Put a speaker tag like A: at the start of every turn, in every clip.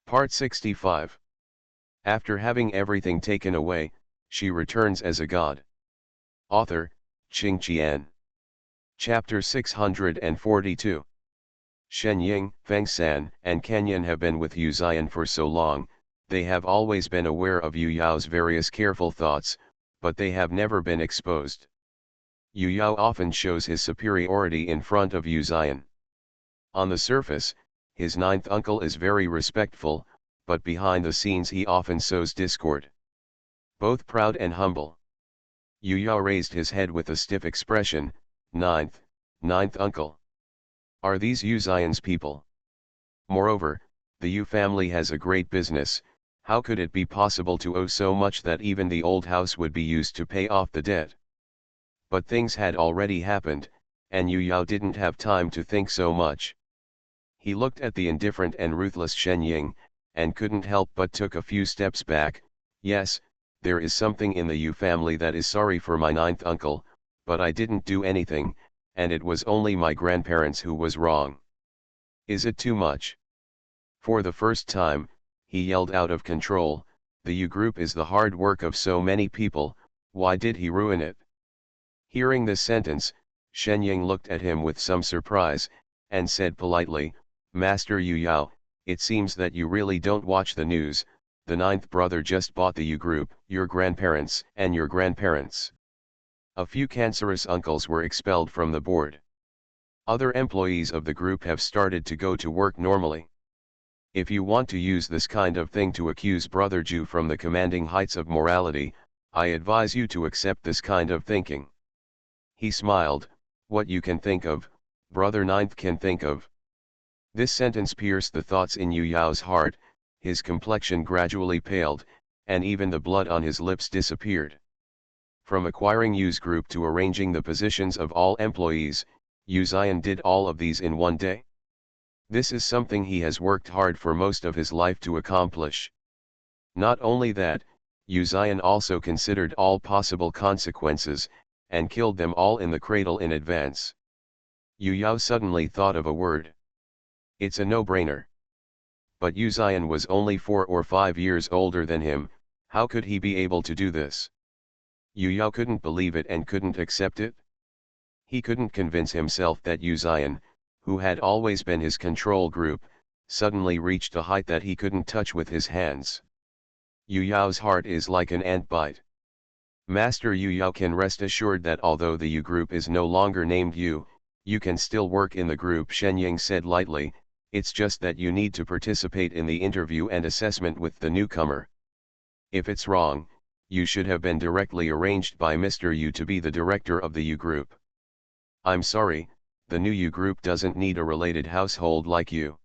A: Part 65. After having everything taken away, she returns as a god. Author, Qing Qian. Chapter 642. Shen Ying, Feng San, and Kenyan have been with Yu Ziyan for so long, they have always been aware of Yu Yao's various careful thoughts, but they have never been exposed. Yu Yao often shows his superiority in front of Yu Ziyan. On the surface, his ninth uncle is very respectful, but behind the scenes he often sows discord. Both proud and humble. Yu Yao raised his head with a stiff expression. Ninth uncle. Are these Yu Ziyan's people? Moreover, the Yu family has a great business. How could it be possible to owe so much that even the old house would be used to pay off the debt? But things had already happened, and Yu Yao didn't have time to think so much. He looked at the indifferent and ruthless Shen Ying, and couldn't help but took a few steps back. Yes, there is something in the Yu family that is sorry for my ninth uncle, but I didn't do anything, and it was only my grandparents who was wrong. Is it too much? For the first time, he yelled out of control, the Yu group is the hard work of so many people, why did he ruin it? Hearing this sentence, Shen Ying looked at him with some surprise, and said politely, Master Yu Yao, it seems that you really don't watch the news. The ninth brother just bought the Yu group, your grandparents and your grandparents. A few cancerous uncles were expelled from the board. Other employees of the group have started to go to work normally. If you want to use this kind of thing to accuse Brother Ju from the commanding heights of morality, I advise you to accept this kind of thinking. He smiled. What you can think of, Brother Ninth can think of. This sentence pierced the thoughts in Yu Yao's heart, his complexion gradually paled, and even the blood on his lips disappeared. From acquiring Yu's group to arranging the positions of all employees, Yu Ziyan did all of these in one day. This is something he has worked hard for most of his life to accomplish. Not only that, Yu Ziyan also considered all possible consequences, and killed them all in the cradle in advance. Yu Yao suddenly thought of a word. It's a no-brainer. But Yu Ziyan was only 4 or 5 years older than him, how could he be able to do this? Yu Yao couldn't believe it and couldn't accept it. He couldn't convince himself that Yu Ziyan, who had always been his control group, suddenly reached a height that he couldn't touch with his hands. Yu Yao's heart is like an ant bite. Master Yu Yao can rest assured that although the Yu group is no longer named Yu, you can still work in the group, Shen Ying said lightly, it's just that you need to participate in the interview and assessment with the newcomer. If it's wrong, you should have been directly arranged by Mr. Yu to be the director of the Yu group. I'm sorry, the new Yu group doesn't need a related household like you.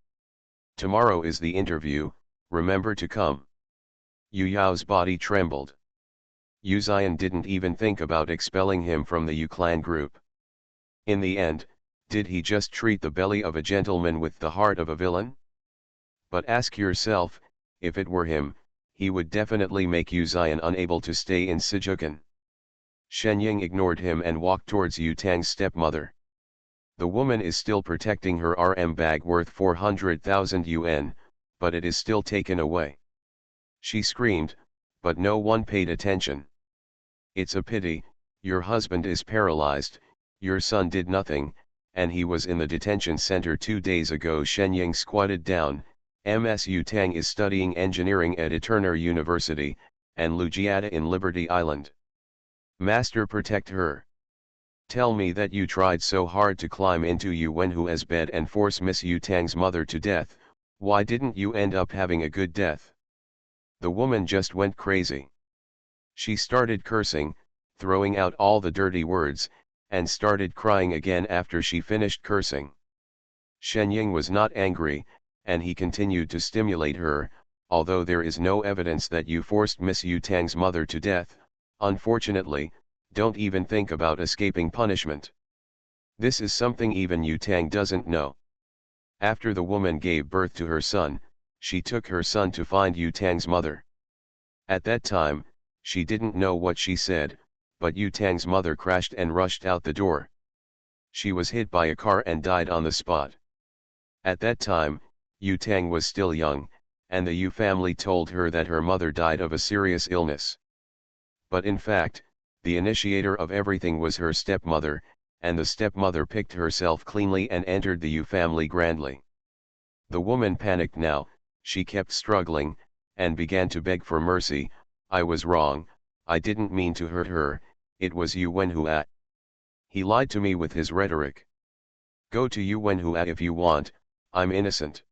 A: Tomorrow is the interview, remember to come. Yu Yao's body trembled. Yu Ziyan didn't even think about expelling him from the Yu clan group. In the end, did he just treat the belly of a gentleman with the heart of a villain? But ask yourself, if it were him, he would definitely make Yu Ziyan unable to stay in Sijukan. Shen Ying ignored him and walked towards Yu Tang's stepmother. The woman is still protecting her RM bag worth 400,000 yuan, but it is still taken away. She screamed, but no one paid attention. It's a pity, your husband is paralyzed, your son did nothing, and he was in the detention center 2 days ago. Shen Ying squatted down. Ms. Yu Tang is studying engineering at Eternar University, and Lujiata in Liberty Island. Master, protect her. Tell me that you tried so hard to climb into Yu Wenhua's bed and force Miss Yu Tang's mother to death, why didn't you end up having a good death? The woman just went crazy. She started cursing, throwing out all the dirty words, and started crying again after she finished cursing. Shen Ying was not angry, and he continued to stimulate her, although there is no evidence that you forced Miss Yu Tang's mother to death, unfortunately, don't even think about escaping punishment. This is something even Yu Tang doesn't know. After the woman gave birth to her son, she took her son to find Yu Tang's mother. At that time, she didn't know what she said, but Yu Tang's mother crashed and rushed out the door. She was hit by a car and died on the spot. At that time, Yu Tang was still young, and the Yu family told her that her mother died of a serious illness. But in fact, the initiator of everything was her stepmother, and the stepmother picked herself cleanly and entered the Yu family grandly. The woman panicked now, she kept struggling, and began to beg for mercy. I was wrong, I didn't mean to hurt her, it was Yu Wenhua. He lied to me with his rhetoric. Go to Yu Wenhua if you want, I'm innocent.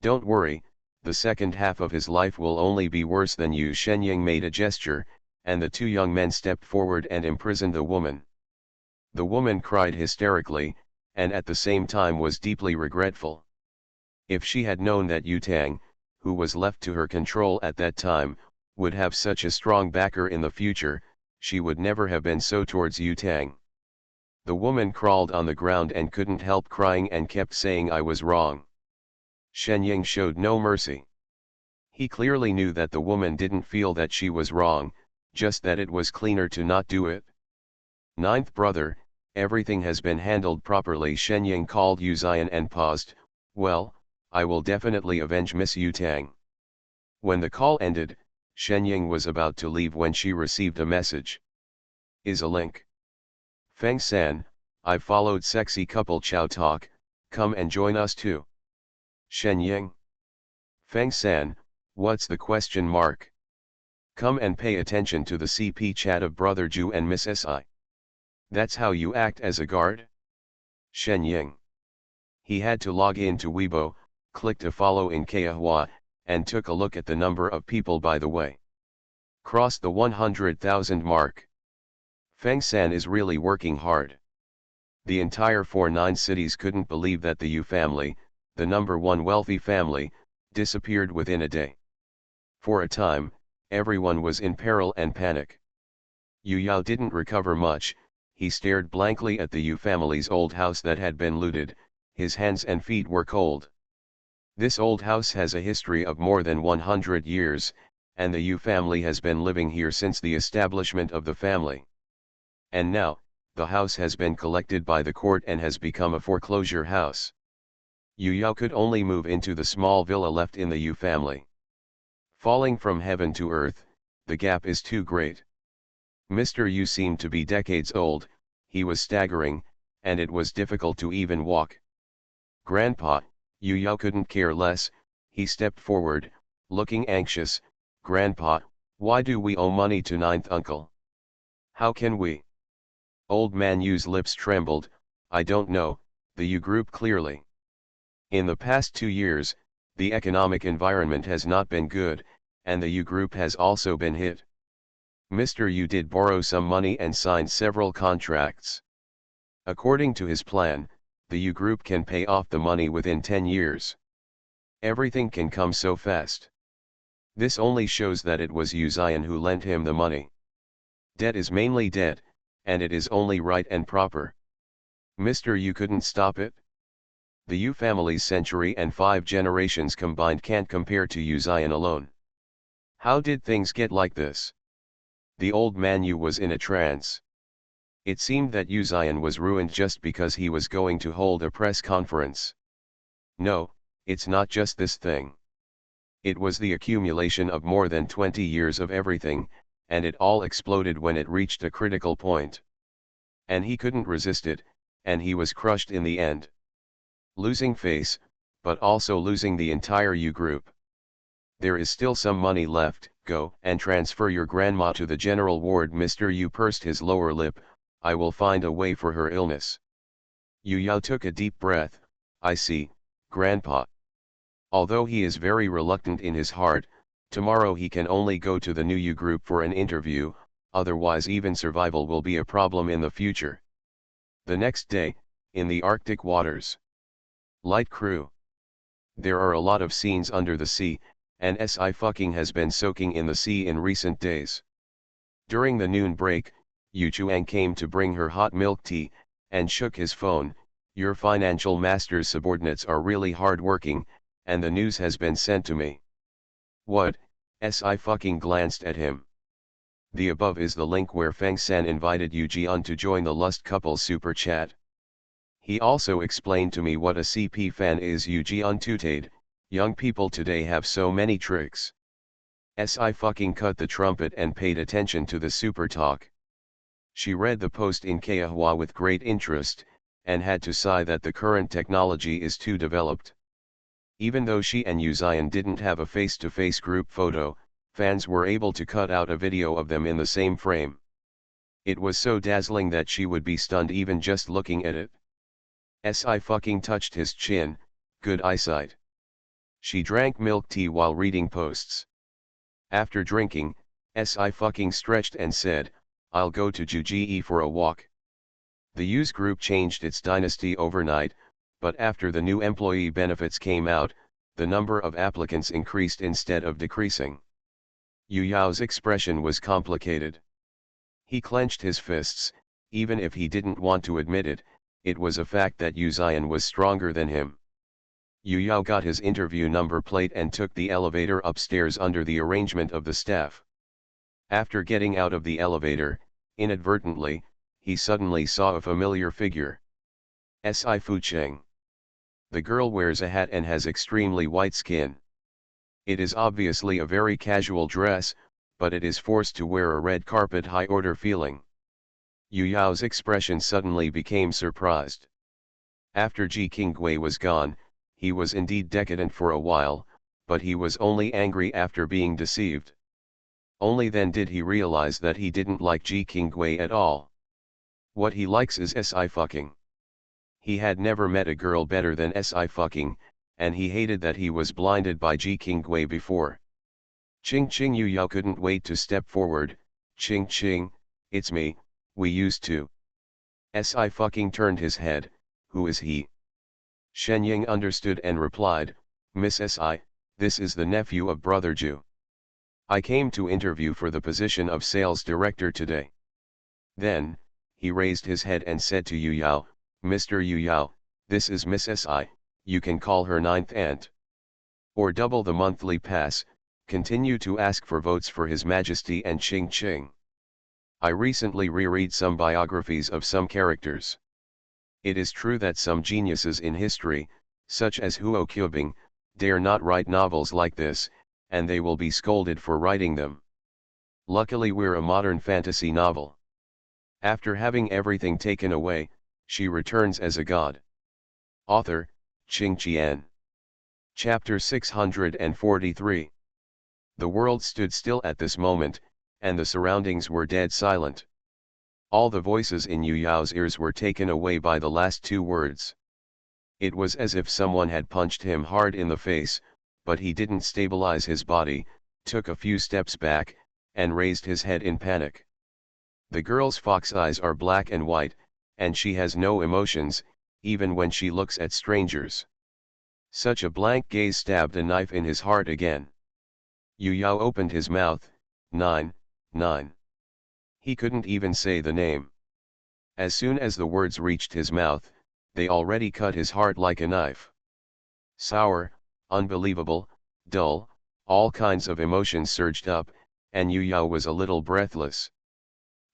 A: Don't worry, the second half of his life will only be worse than Yu Shenying made a gesture, and the two young men stepped forward and imprisoned the woman. The woman cried hysterically, and at the same time was deeply regretful. If she had known that Yu Tang, who was left to her control at that time, would have such a strong backer in the future, she would never have been so towards Yu Tang. The woman crawled on the ground and couldn't help crying and kept saying I was wrong. Shenying showed no mercy. He clearly knew that the woman didn't feel that she was wrong, just that it was cleaner to not do it. Ninth brother, everything has been handled properly. Shenying called Yu Zian and paused. Well, I will definitely avenge Miss Yu Tang. When the call ended, Shenying was about to leave when she received a message. Is a link. Feng San, I followed sexy couple Chow Talk, come and join us too. Shenying. Feng San, what's the question mark? Come and pay attention to the CP chat of Brother Ju and Miss Si. That's how you act as a guard? Shenying. He had to log in to Weibo, clicked to follow in Kaihua, and took a look at the number of people by the way. Crossed the 100,000 mark. Feng San is really working hard. The entire 49 cities couldn't believe that the Yu family, the number one wealthy family, disappeared within a day. For a time, everyone was in peril and panic. Yu Yao didn't recover much, he stared blankly at the Yu family's old house that had been looted, his hands and feet were cold. This old house has a history of more than 100 years, and the Yu family has been living here since the establishment of the family. And now, the house has been collected by the court and has become a foreclosure house. Yu Yao could only move into the small villa left in the Yu family. Falling from heaven to earth, the gap is too great. Mr. Yu seemed to be decades old, he was staggering, and it was difficult to even walk. Grandpa, Yu Yao couldn't care less, he stepped forward, looking anxious. Grandpa, why do we owe money to ninth uncle? How can we? Old man Yu's lips trembled. I don't know, the Yu group clearly. In the past 2 years, the economic environment has not been good, and the Yu group has also been hit. Mr. Yu did borrow some money and signed several contracts. According to his plan, the Yu group can pay off the money within 10 years. Everything can come so fast. This only shows that it was Yu Zian who lent him the money. Debt is mainly debt, and it is only right and proper. Mr. Yu couldn't stop it. The Yu family's century and 5 generations combined can't compare to Yu Zian alone. How did things get like this? The old man Yu was in a trance. It seemed that Yu Zian was ruined just because he was going to hold a press conference. No, it's not just this thing. It was the accumulation of more than 20 years of everything, and it all exploded when it reached a critical point. And he couldn't resist it, and he was crushed in the end. Losing face, but also losing the entire Yu group. There is still some money left, go and transfer your grandma to the general ward. Mr. Yu pursed his lower lip, I will find a way for her illness. Yu Yao took a deep breath, I see, Grandpa. Although he is very reluctant in his heart, tomorrow he can only go to the new Yu group for an interview, otherwise even survival will be a problem in the future. The next day, in the Arctic waters. Light crew. There are a lot of scenes under the sea, and Sci-fucking has been soaking in the sea in recent days. During the noon break, Yu Chuang came to bring her hot milk tea, and shook his phone. Your financial master's subordinates are really hard-working, and the news has been sent to me. What? Sci-fucking glanced at him. The above is the link where Feng San invited Yu Jian to join the Lust Couple super chat. He also explained to me what a CP fan is. Yu Jian tutade, Young people today have so many tricks. I fucking cut the trumpet and paid attention to the super talk. She read the post in Kahua with great interest, and had to sigh that the current technology is too developed. Even though she and Uzion didn't have a face-to-face group photo, fans were able to cut out a video of them in the same frame. It was so dazzling that she would be stunned even just looking at it. I fucking touched his chin, good eyesight. She drank milk tea while reading posts. After drinking, I fucking stretched and said, I'll go to Juji for a walk. The U's group changed its dynasty overnight, but after the new employee benefits came out, the number of applicants increased instead of decreasing. Yu Yao's expression was complicated. He clenched his fists, even if he didn't want to admit it, it was a fact that Uzion was stronger than him. Yu Yao got his interview number plate and took the elevator upstairs under the arrangement of the staff. After getting out of the elevator, inadvertently, he suddenly saw a familiar figure. Si Fucheng. The girl wears a hat and has extremely white skin. It is obviously a very casual dress, but it is forced to wear a red carpet high-order feeling. Yu Yao's expression suddenly became surprised. After Ji Qinggui was gone, he was indeed decadent for a while, but he was only angry after being deceived. Only then did he realize that he didn't like Ji Qinggui at all. What he likes is Si fucking. He had never met a girl better than Si fucking, and he hated that he was blinded by Ji Qinggui before. Ching Ching Yu Yao couldn't wait to step forward. Ching Ching, it's me, we used to. Si fucking turned his head, who is he? Shen Ying understood and replied, Miss Si, this is the nephew of Brother Ju. I came to interview for the position of sales director today. Then, he raised his head and said to Yu Yao, Mr. Yu Yao, this is Miss Si, you can call her ninth aunt. Or double the monthly pass, continue to ask for votes for His Majesty and Ching Ching. I recently reread some biographies of some characters. It is true that some geniuses in history, such as Huo Qubing, dare not write novels like this, and they will be scolded for writing them. Luckily we're a modern fantasy novel. After having everything taken away, she returns as a god. Author, Qing Qian. Chapter 643. The world stood still at this moment, and the surroundings were dead silent. All the voices in Yu Yao's ears were taken away by the last two words. It was as if someone had punched him hard in the face, but he didn't stabilize his body, took a few steps back, and raised his head in panic. The girl's fox eyes are black and white, and she has no emotions, even when she looks at strangers. Such a blank gaze stabbed a knife in his heart again. Yu Yao opened his mouth, 9. He couldn't even say the name. As soon as the words reached his mouth, they already cut his heart like a knife. Sour, unbelievable, dull, all kinds of emotions surged up, and Yu Yao was a little breathless.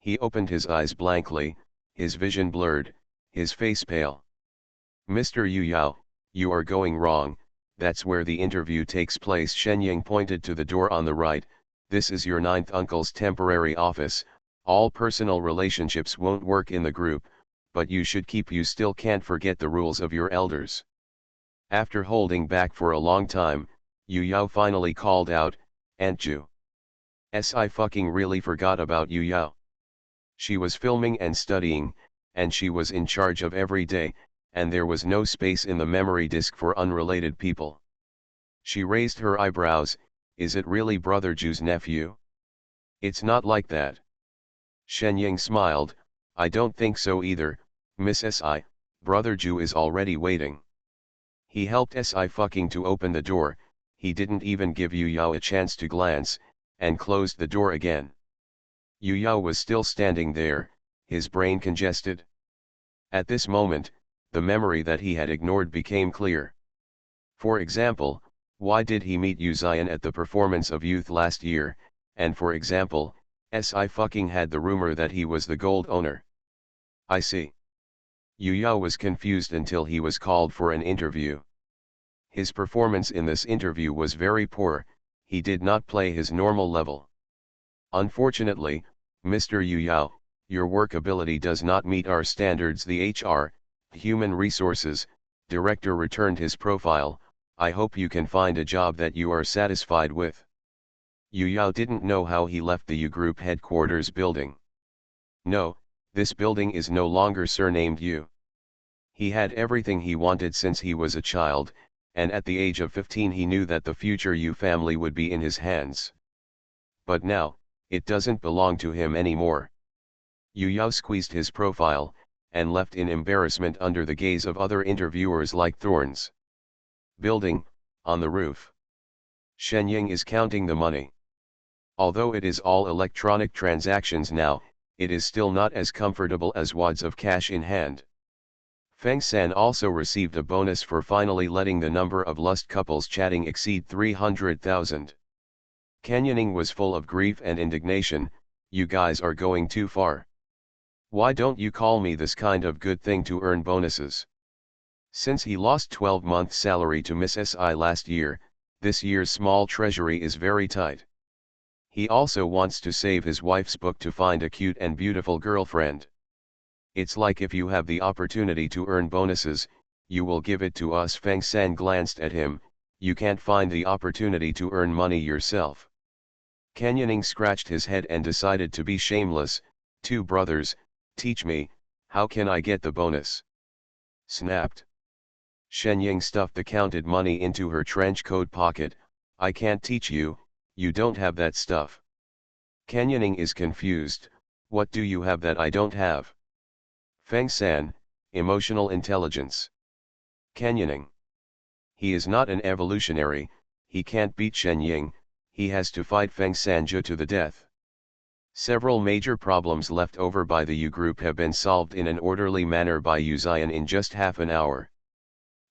A: He opened his eyes blankly, his vision blurred, his face pale. Mr. Yu Yao, you are going wrong, that's where the interview takes place. Shen Ying pointed to the door on the right, this is your ninth uncle's temporary office, all personal relationships won't work in the group, but you still can't forget the rules of your elders. After holding back for a long time, Yu Yao finally called out, Aunt Ju. I fucking really forgot about Yu Yao. She was filming and studying, and she was in charge of every day, and there was no space in the memory disk for unrelated people. She raised her eyebrows, is it really Brother Ju's nephew? It's not like that. Shen Ying smiled, I don't think so either, Miss Si, Brother Ju is already waiting. He helped Si fucking to open the door, he didn't even give Yu Yao a chance to glance, and closed the door again. Yu Yao was still standing there, his brain congested. At this moment, the memory that he had ignored became clear. For example, why did he meet Uzion at the performance of Youth last year, and for example, Si fucking had the rumor that he was the gold owner. I see. Yu Yao was confused until he was called for an interview. His performance in this interview was very poor, he did not play his normal level. Unfortunately, Mr. Yu Yao, your work ability does not meet our standards. The HR, Human Resources, Director returned his profile. I hope you can find a job that you are satisfied with. Yu Yao didn't know how he left the U Group headquarters building. No, this building is no longer surnamed Yu. He had everything he wanted since he was a child, and at the age of 15 he knew that the future Yu family would be in his hands. But now, it doesn't belong to him anymore. Yu Yao squeezed his profile, and left in embarrassment under the gaze of other interviewers like thorns. Building, on the roof. Shen Ying is counting the money. Although it is all electronic transactions now, it is still not as comfortable as wads of cash in hand. Feng San also received a bonus for finally letting the number of lust couples chatting exceed 300,000. Canyoning was full of grief and indignation. You guys are going too far. Why don't you call me this kind of good thing to earn bonuses? Since he lost 12 months' salary to Miss Si last year, this year's small treasury is very tight. He also wants to save his wife's book to find a cute and beautiful girlfriend. It's like if you have the opportunity to earn bonuses, you will give it to us. Feng San glanced at him. You can't find the opportunity to earn money yourself. Canyoning scratched his head and decided to be shameless. Two brothers, teach me, how can I get the bonus? Snapped. Shen Ying stuffed the counted money into her trench coat pocket. I can't teach you, you don't have that stuff. Canyoning is confused. What do you have that I don't have? Feng San, emotional intelligence. Canyoning. He is not an evolutionary, he can't beat Shen Ying, he has to fight Feng Sanju to the death. Several major problems left over by the U Group have been solved in an orderly manner by Yu Zion in just half an hour.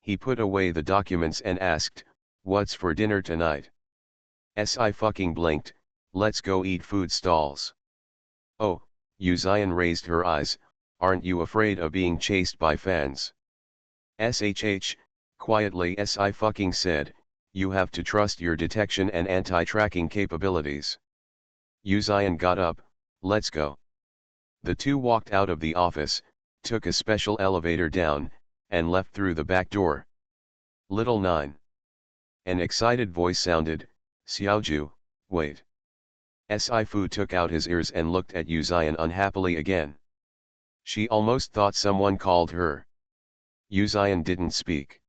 A: He put away the documents and asked, what's for dinner tonight? Si fucking blinked, let's go eat food stalls. Oh, Yu Zion raised her eyes, aren't you afraid of being chased by fans? SHH, quietly Si fucking said, you have to trust your detection and anti-tracking capabilities. Yu Zion got up, let's go. The two walked out of the office, took a special elevator down, and left through the back door. Little 9. An excited voice sounded, Xiaoju, wait. Si Fu took out his ears and looked at Yu Zion unhappily again. She almost thought someone called her. Yu Zion didn't speak.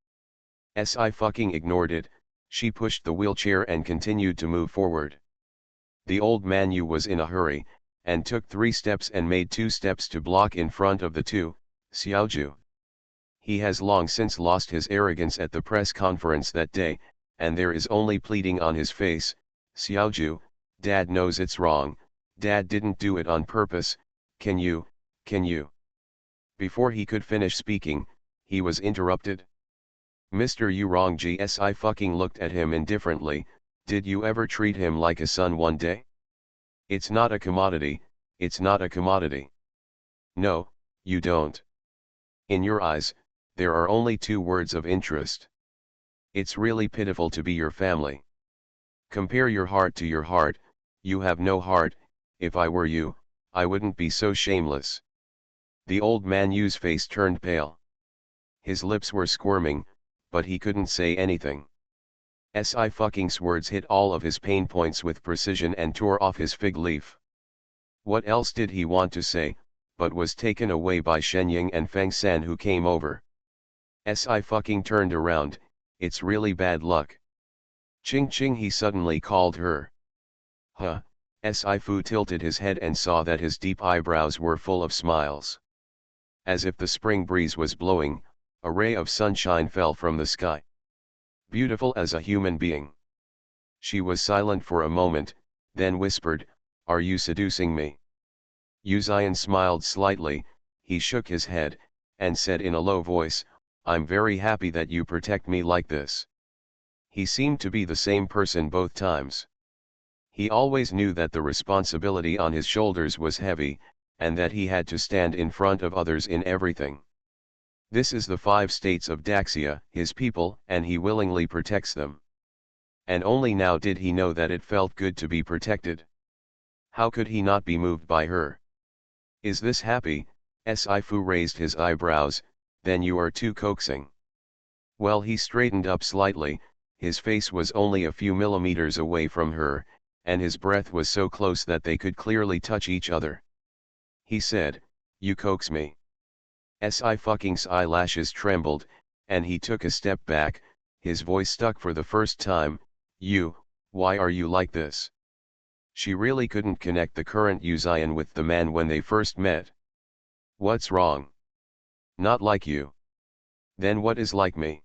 A: Si fucking ignored it, she pushed the wheelchair and continued to move forward. The old man Yu was in a hurry, and took 3 steps and made 2 steps to block in front of the two. Xiaoju. He has long since lost his arrogance at the press conference that day, and there is only pleading on his face. Xiaoju, Dad knows it's wrong, Dad didn't do it on purpose, can you? Before he could finish speaking, he was interrupted. Mr. Yu wrong GSI fucking looked at him indifferently, did you ever treat him like a son one day? It's not a commodity, it's not a commodity. No, you don't. In your eyes, there are only 2 words of interest. It's really pitiful to be your family. Compare your heart to your heart, you have no heart. If I were you, I wouldn't be so shameless. The old man Yu's face turned pale. His lips were squirming, but he couldn't say anything. Si fucking's words hit all of his pain points with precision and tore off his fig leaf. What else did he want to say, but was taken away by Shen Ying and Feng San who came over. Si fucking turned around, it's really bad luck. Ching Ching, he suddenly called her. Huh, Si Fu tilted his head and saw that his deep eyebrows were full of smiles. As if the spring breeze was blowing, a ray of sunshine fell from the sky. Beautiful as a human being. She was silent for a moment, then whispered, are you seducing me? Yu Zion smiled slightly, he shook his head, and said in a low voice, I'm very happy that you protect me like this. He seemed to be the same person both times. He always knew that the responsibility on his shoulders was heavy, and that he had to stand in front of others in everything. This is the 5 states of Daxia, his people, and he willingly protects them. And only now did he know that it felt good to be protected. How could he not be moved by her? Is this happy? Sci-fi raised his eyebrows. Then you are too coaxing. Well, he straightened up slightly, his face was only a few millimeters away from her, and his breath was so close that they could clearly touch each other. He said, "You coax me." Sci-fu's eyelashes trembled, and he took a step back, his voice stuck for the first time. Why are you like this? She really couldn't connect the current Uzion with the man when they first met. What's wrong? Not like you. Then what is like me?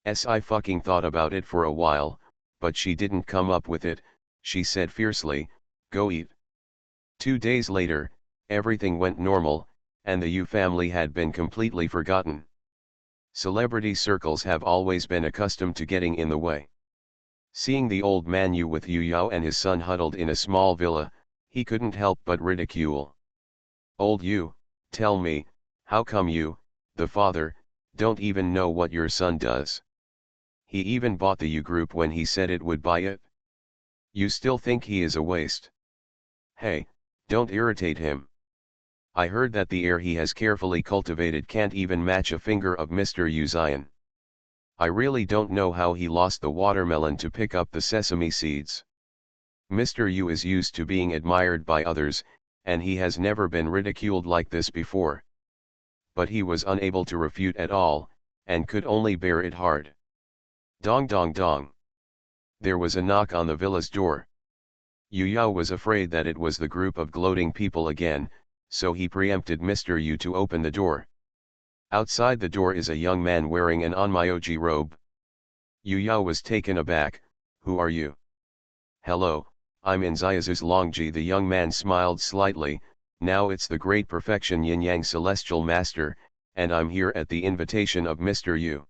A: Sci thought about it for a while, but she didn't come up with it. She said fiercely, "Go eat." 2 days later, everything went normal, and the Yu family had been completely forgotten. Celebrity circles have always been accustomed to getting in the way. Seeing the old man Yu with Yu Yao and his son huddled in a small villa, he couldn't help but ridicule. "Old Yu, tell me, how come you, the father, don't even know what your son does? He even bought the Yu group when he said it would buy it. You still think he is a waste? Hey, don't irritate him. I heard that the heir he has carefully cultivated can't even match a finger of Mr. Uzion. I really don't know how he lost the watermelon to pick up the sesame seeds. Mr. Yu is used to being admired by others, and he has never been ridiculed like this before." But he was unable to refute at all, and could only bear it hard. Dong dong dong. There was a knock on the villa's door. Yu Yao was afraid that it was the group of gloating people again, so he preempted Mr. Yu to open the door. Outside the door is a young man wearing an onmyoji robe. Yu Yao was taken aback. "Who are you?" "Hello, I'm Inziazus Longji." The young man smiled slightly. "Now it's the great perfection Yin Yang Celestial Master, and I'm here at the invitation of Mr. Yu."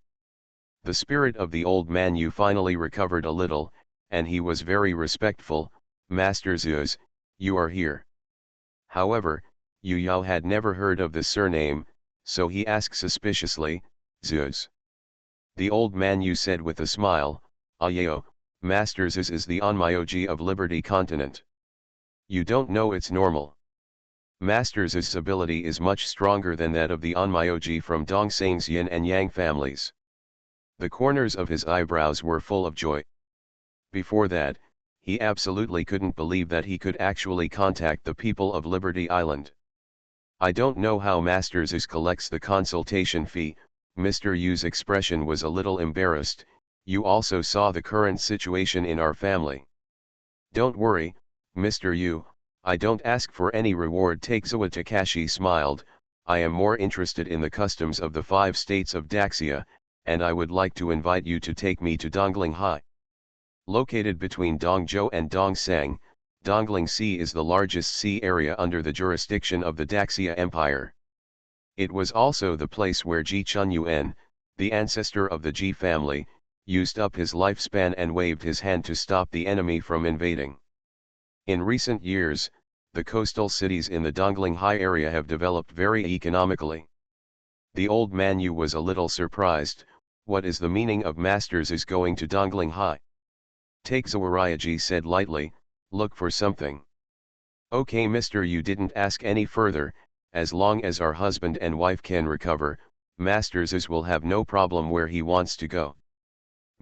A: The spirit of the old man Yu finally recovered a little, and he was very respectful. "Master Zeus, you are here." However, Yu Yao had never heard of the surname, so he asked suspiciously, "Zeus?" The old man Yu said with a smile, "Ayeo, Master Zeus is the onmyoji of Liberty Continent. You don't know it's normal. Master Zeus' ability is much stronger than that of the onmyoji from Dongsang's Yin and Yang families." The corners of his eyebrows were full of joy. Before that, he absolutely couldn't believe that he could actually contact the people of Liberty Island. "I don't know how Master Zeus collects the consultation fee." Mr. Yu's expression was a little embarrassed. "You also saw the current situation in our family." "Don't worry, Mr. Yu, I don't ask for any reward." Takezawa Takashi smiled. "I am more interested in the customs of the 5 states of Daxia, and I would like to invite you to take me to Dongling Hai." Located between Dongzhou and Dongsang, Dongling Sea is the largest sea area under the jurisdiction of the Daxia Empire. It was also the place where Ji Chunyuan, the ancestor of the Ji family, used up his lifespan and waved his hand to stop the enemy from invading. In recent years, the coastal cities in the Dongling Hai area have developed very economically. The old man Yu was a little surprised. "What is the meaning of Masters is going to Dongling Hai?" Takezawa Ryaji said lightly, "Look for something." "Okay, Mr. Yu didn't ask any further. As long as our husband and wife can recover, Master Zeus will have no problem where he wants to go."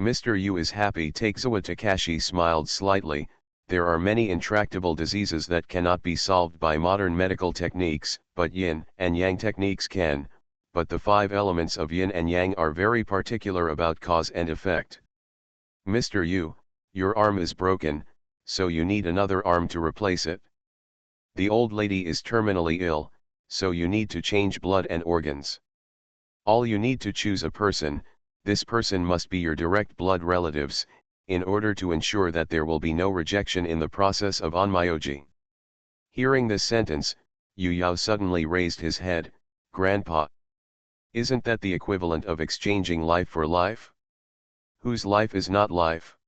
A: Mr. Yu is happy. Takezawa Takashi smiled slightly. "There are many intractable diseases that cannot be solved by modern medical techniques, but yin and yang techniques can. But the 5 elements of yin and yang are very particular about cause and effect. Mr. Yu, your arm is broken, so you need another arm to replace it. The old lady is terminally ill, so you need to change blood and organs. All you need to choose a person. This person must be your direct blood relatives, in order to ensure that there will be no rejection in the process of onmyoji." Hearing this sentence, Yu Yao suddenly raised his head. "Grandpa, isn't that the equivalent of exchanging life for life? Whose life is not life?"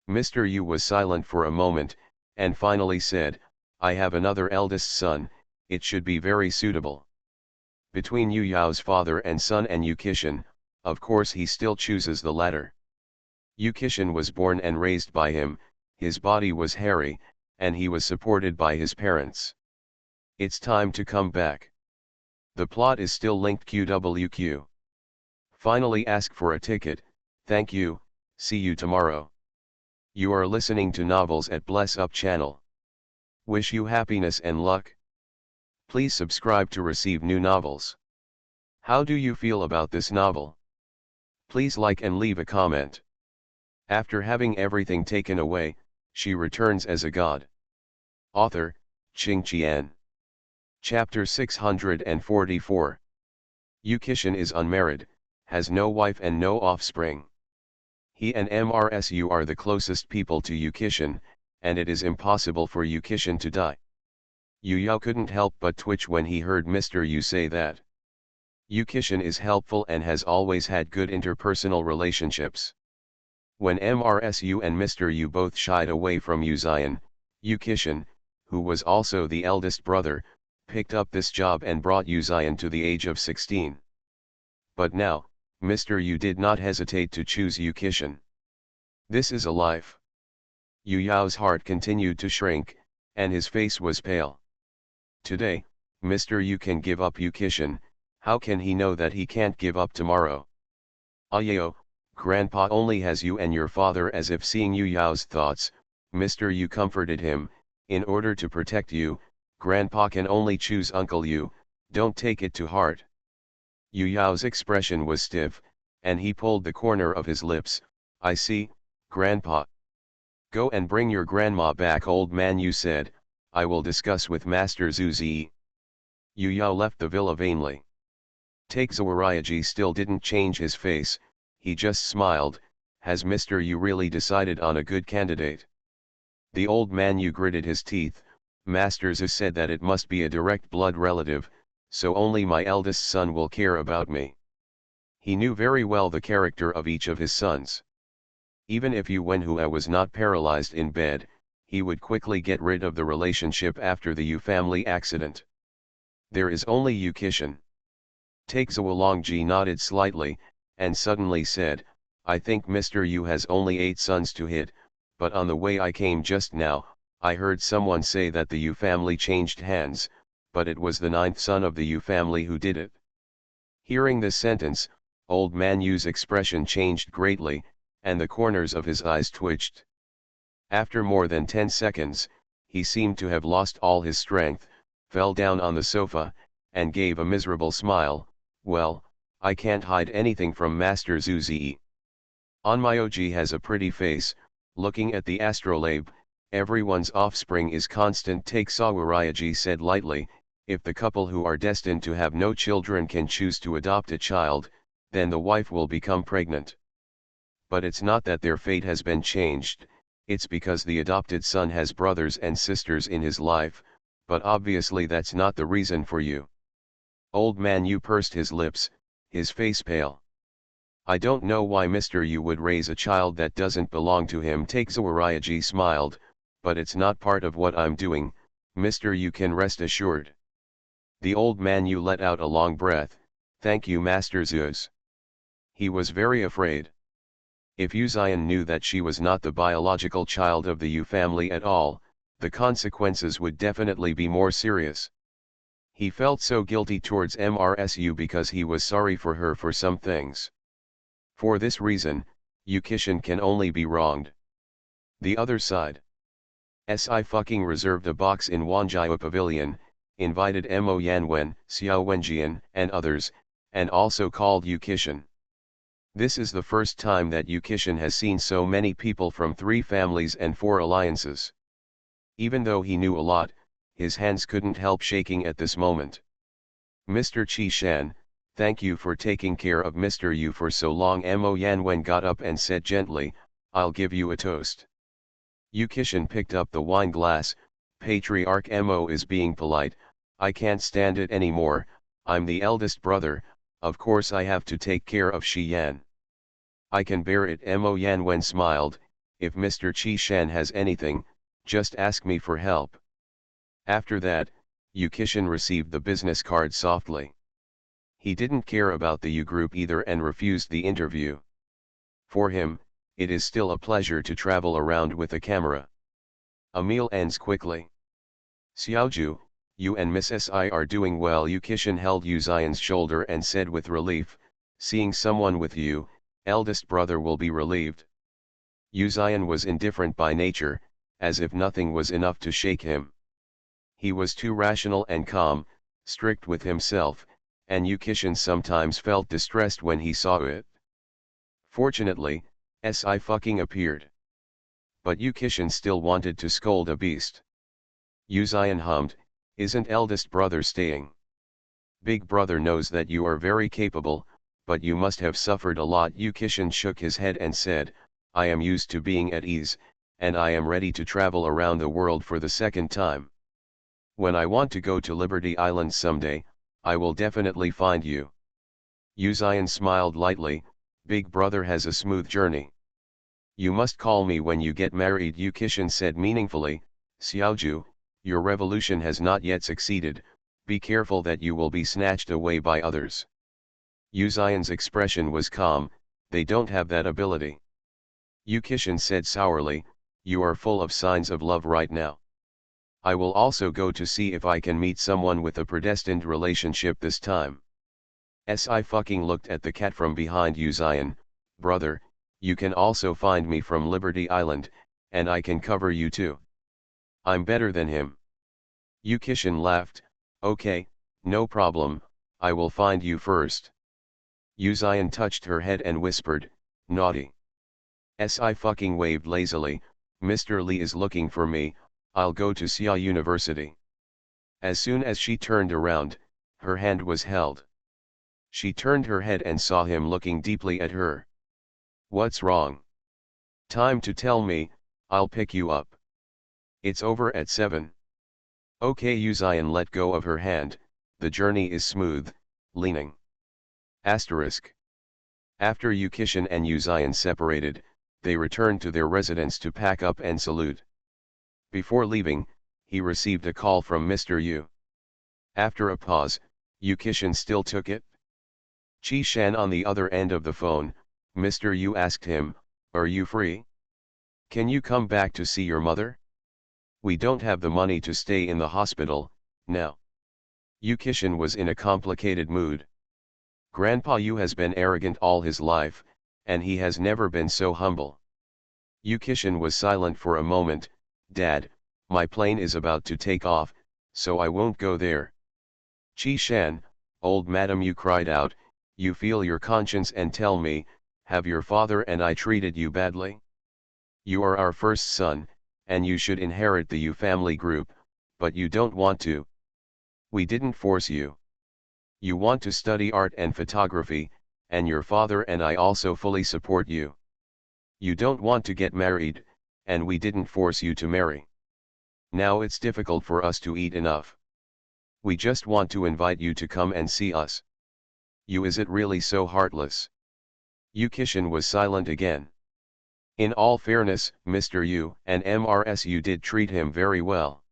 A: Mr. Yu was silent for a moment, and finally said, "I have another eldest son, it should be very suitable." Between Yu Yao's father and son and Yukishin, of course he still chooses the latter. Yukishin was born and raised by him, his body was hairy, and he was supported by his parents. It's time to come back. The plot is still linked QWQ. Finally ask for a ticket, thank you, see you tomorrow. You are listening to Novels at Bless Up channel. Wish you happiness and luck. Please subscribe to receive new novels. How do you feel about this novel? Please like and leave a comment. After having everything taken away, she returns as a god. Author, Qing Qian. Chapter 644. Yukishin is unmarried, has no wife and no offspring. He and Mrsu are the closest people to Yukishin, and it is impossible for Yukishin to die. Yu Yao couldn't help but twitch when he heard Mr. Yu say that. Yukishin is helpful and has always had good interpersonal relationships. When Mrsu and Mr. Yu both shied away from Yuzian, Yukishin, who was also the eldest brother, picked up this job and brought Yuzian to the age of 16. But now, Mr. Yu did not hesitate to choose Yukishin. This is a life. Yu Yao's heart continued to shrink, and his face was pale. Today, Mr. Yu can give up Yukishin, how can he know that he can't give up tomorrow? Ayo, Grandpa only has you and your father. As if seeing Yu Yao's thoughts, Mr. Yu comforted him, in order to protect you, Grandpa can only choose Uncle Yu, don't take it to heart. Yu Yao's expression was stiff, and he pulled the corner of his lips. I see, Grandpa. Go and bring your grandma back, old man Yu said, I will discuss with Master Zhu Zi. Yu Yao left the villa vainly. Takezawaryaji still didn't change his face, he just smiled. Has Mr. Yu really decided on a good candidate? The old man Yu gritted his teeth. Master Zhu said that it must be a direct blood relative, so only my eldest son will care about me. He knew very well the character of each of his sons. Even if Yu Wenhua was not paralyzed in bed, he would quickly get rid of the relationship after the Yu family accident. There is only Yukishin. Takezawaryaji nodded slightly, and suddenly said, I think Mr. Yu has only 8 sons to hit, but on the way I came just now, I heard someone say that the Yu family changed hands, but it was the 9th son of the Yu family who did it. Hearing this sentence, old man Yu's expression changed greatly, and the corners of his eyes twitched. After more than 10 seconds, he seemed to have lost all his strength, fell down on the sofa, and gave a miserable smile. Well, I can't hide anything from Master Zhu Zi. Onmyoji has a pretty face. Looking at the astrolabe, everyone's offspring is constant. Takezawaryaji said lightly, if the couple who are destined to have no children can choose to adopt a child, then the wife will become pregnant. But it's not that their fate has been changed, it's because the adopted son has brothers and sisters in his life, but obviously that's not the reason for you. Old man Yu pursed his lips, his face pale. I don't know why Mr. Yu would raise a child that doesn't belong to him. Takezawaryaji smiled, but it's not part of what I'm doing, Mr. Yu can rest assured. The old man Yu let out a long breath. Thank you, Master Zeus. He was very afraid. If Yuzian knew that she was not the biological child of the Yu family at all, the consequences would definitely be more serious. He felt so guilty towards Mrsu because he was sorry for her for some things. For this reason, Yukishin can only be wronged. The other side. Sci-fi reserved a box in Wanjiao Pavilion, invited Mo Yanwen, Xiao Wenjian, and others, and also called Yukishin. This is the first time that Yukishin has seen so many people from 3 families and 4 alliances. Even though he knew a lot, his hands couldn't help shaking at this moment. Mr. Qi Shan, thank you for taking care of Mr. Yu for so long. Mo Yanwen got up and said gently, I'll give you a toast. Yukishin picked up the wine glass. Patriarch Mo is being polite, I can't stand it anymore, I'm the eldest brother, of course I have to take care of Shi Yan. I can bear it. Mo Yanwen smiled, if Mr. Qi Shan has anything, just ask me for help. After that, Yukishin received the business card softly. He didn't care about the U group either and refused the interview. For him, it is still a pleasure to travel around with a camera. A meal ends quickly. Xiaoju, you and Miss Si are doing well. Yu Kishan held Yu Xian's shoulder and said with relief, seeing someone with you, eldest brother will be relieved. Yu Xian was indifferent by nature, as if nothing was enough to shake him. He was too rational and calm, strict with himself, and Yu Kishan sometimes felt distressed when he saw it. Fortunately, Si fucking appeared. But Yu Kishan still wanted to scold a beast. Yu Xian hummed, isn't eldest brother staying? Big brother knows that you are very capable, but you must have suffered a lot. Yu Kishan shook his head and said, I am used to being at ease, and I am ready to travel around the world for the second time. When I want to go to Liberty Island someday, I will definitely find you. Yu Xian smiled lightly, big brother has a smooth journey. You must call me when you get married. Yu Kishan said meaningfully, Xiaoju, your revolution has not yet succeeded, be careful that you will be snatched away by others. Yu Xian's expression was calm, they don't have that ability. Yu Kishan said sourly, you are full of signs of love right now. I will also go to see if I can meet someone with a predestined relationship this time. Si fucking looked at the cat from behind Yu Xian, brother, you can also find me from Liberty Island, and I can cover you too. I'm better than him. Yu Kishan laughed, okay, no problem, I will find you first. Yu Xian touched her head and whispered, naughty. Si fucking waved lazily, Mr. Li is looking for me, I'll go to Xia University. As soon as she turned around, her hand was held. She turned her head and saw him looking deeply at her. What's wrong? Time to tell me, I'll pick you up. It's over at 7. Okay. Yu Xian let go of her hand, the journey is smooth, leaning. Asterisk. After Yu Kishan and Yu Xian separated, they returned to their residence to pack up and salute. Before leaving, he received a call from Mr. Yu. After a pause, Yu Kishan still took it. Qi Shan on the other end of the phone, Mr. Yu asked him, are you free? Can you come back to see your mother? We don't have the money to stay in the hospital, now. Yu Kishan was in a complicated mood. Grandpa Yu has been arrogant all his life, and he has never been so humble. Yu Kishan was silent for a moment. Dad, my plane is about to take off, so I won't go there. Qi Shan, old madam, Yu cried out, you feel your conscience and tell me, have your father and I treated you badly? You are our first son, and you should inherit the Yu family group, but you don't want to. We didn't force you. You want to study art and photography, and your father and I also fully support you. You don't want to get married, and we didn't force you to marry. Now it's difficult for us to eat enough. We just want to invite you to come and see us. You, is it really so heartless? Yu Kishan was silent again. In all fairness, Mr. Yu and MRSU did treat him very well.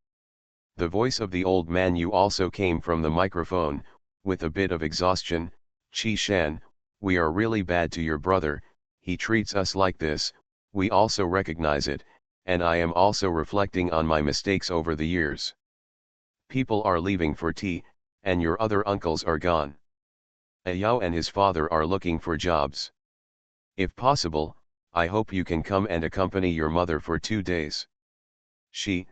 A: The voice of the old man Yu also came from the microphone, with a bit of exhaustion, Qi Shan, we are really bad to your brother, he treats us like this, we also recognize it, and I am also reflecting on my mistakes over the years. People are leaving for tea, and your other uncles are gone. Ayao and his father are looking for jobs. If possible, I hope you can come and accompany your mother for 2 days. She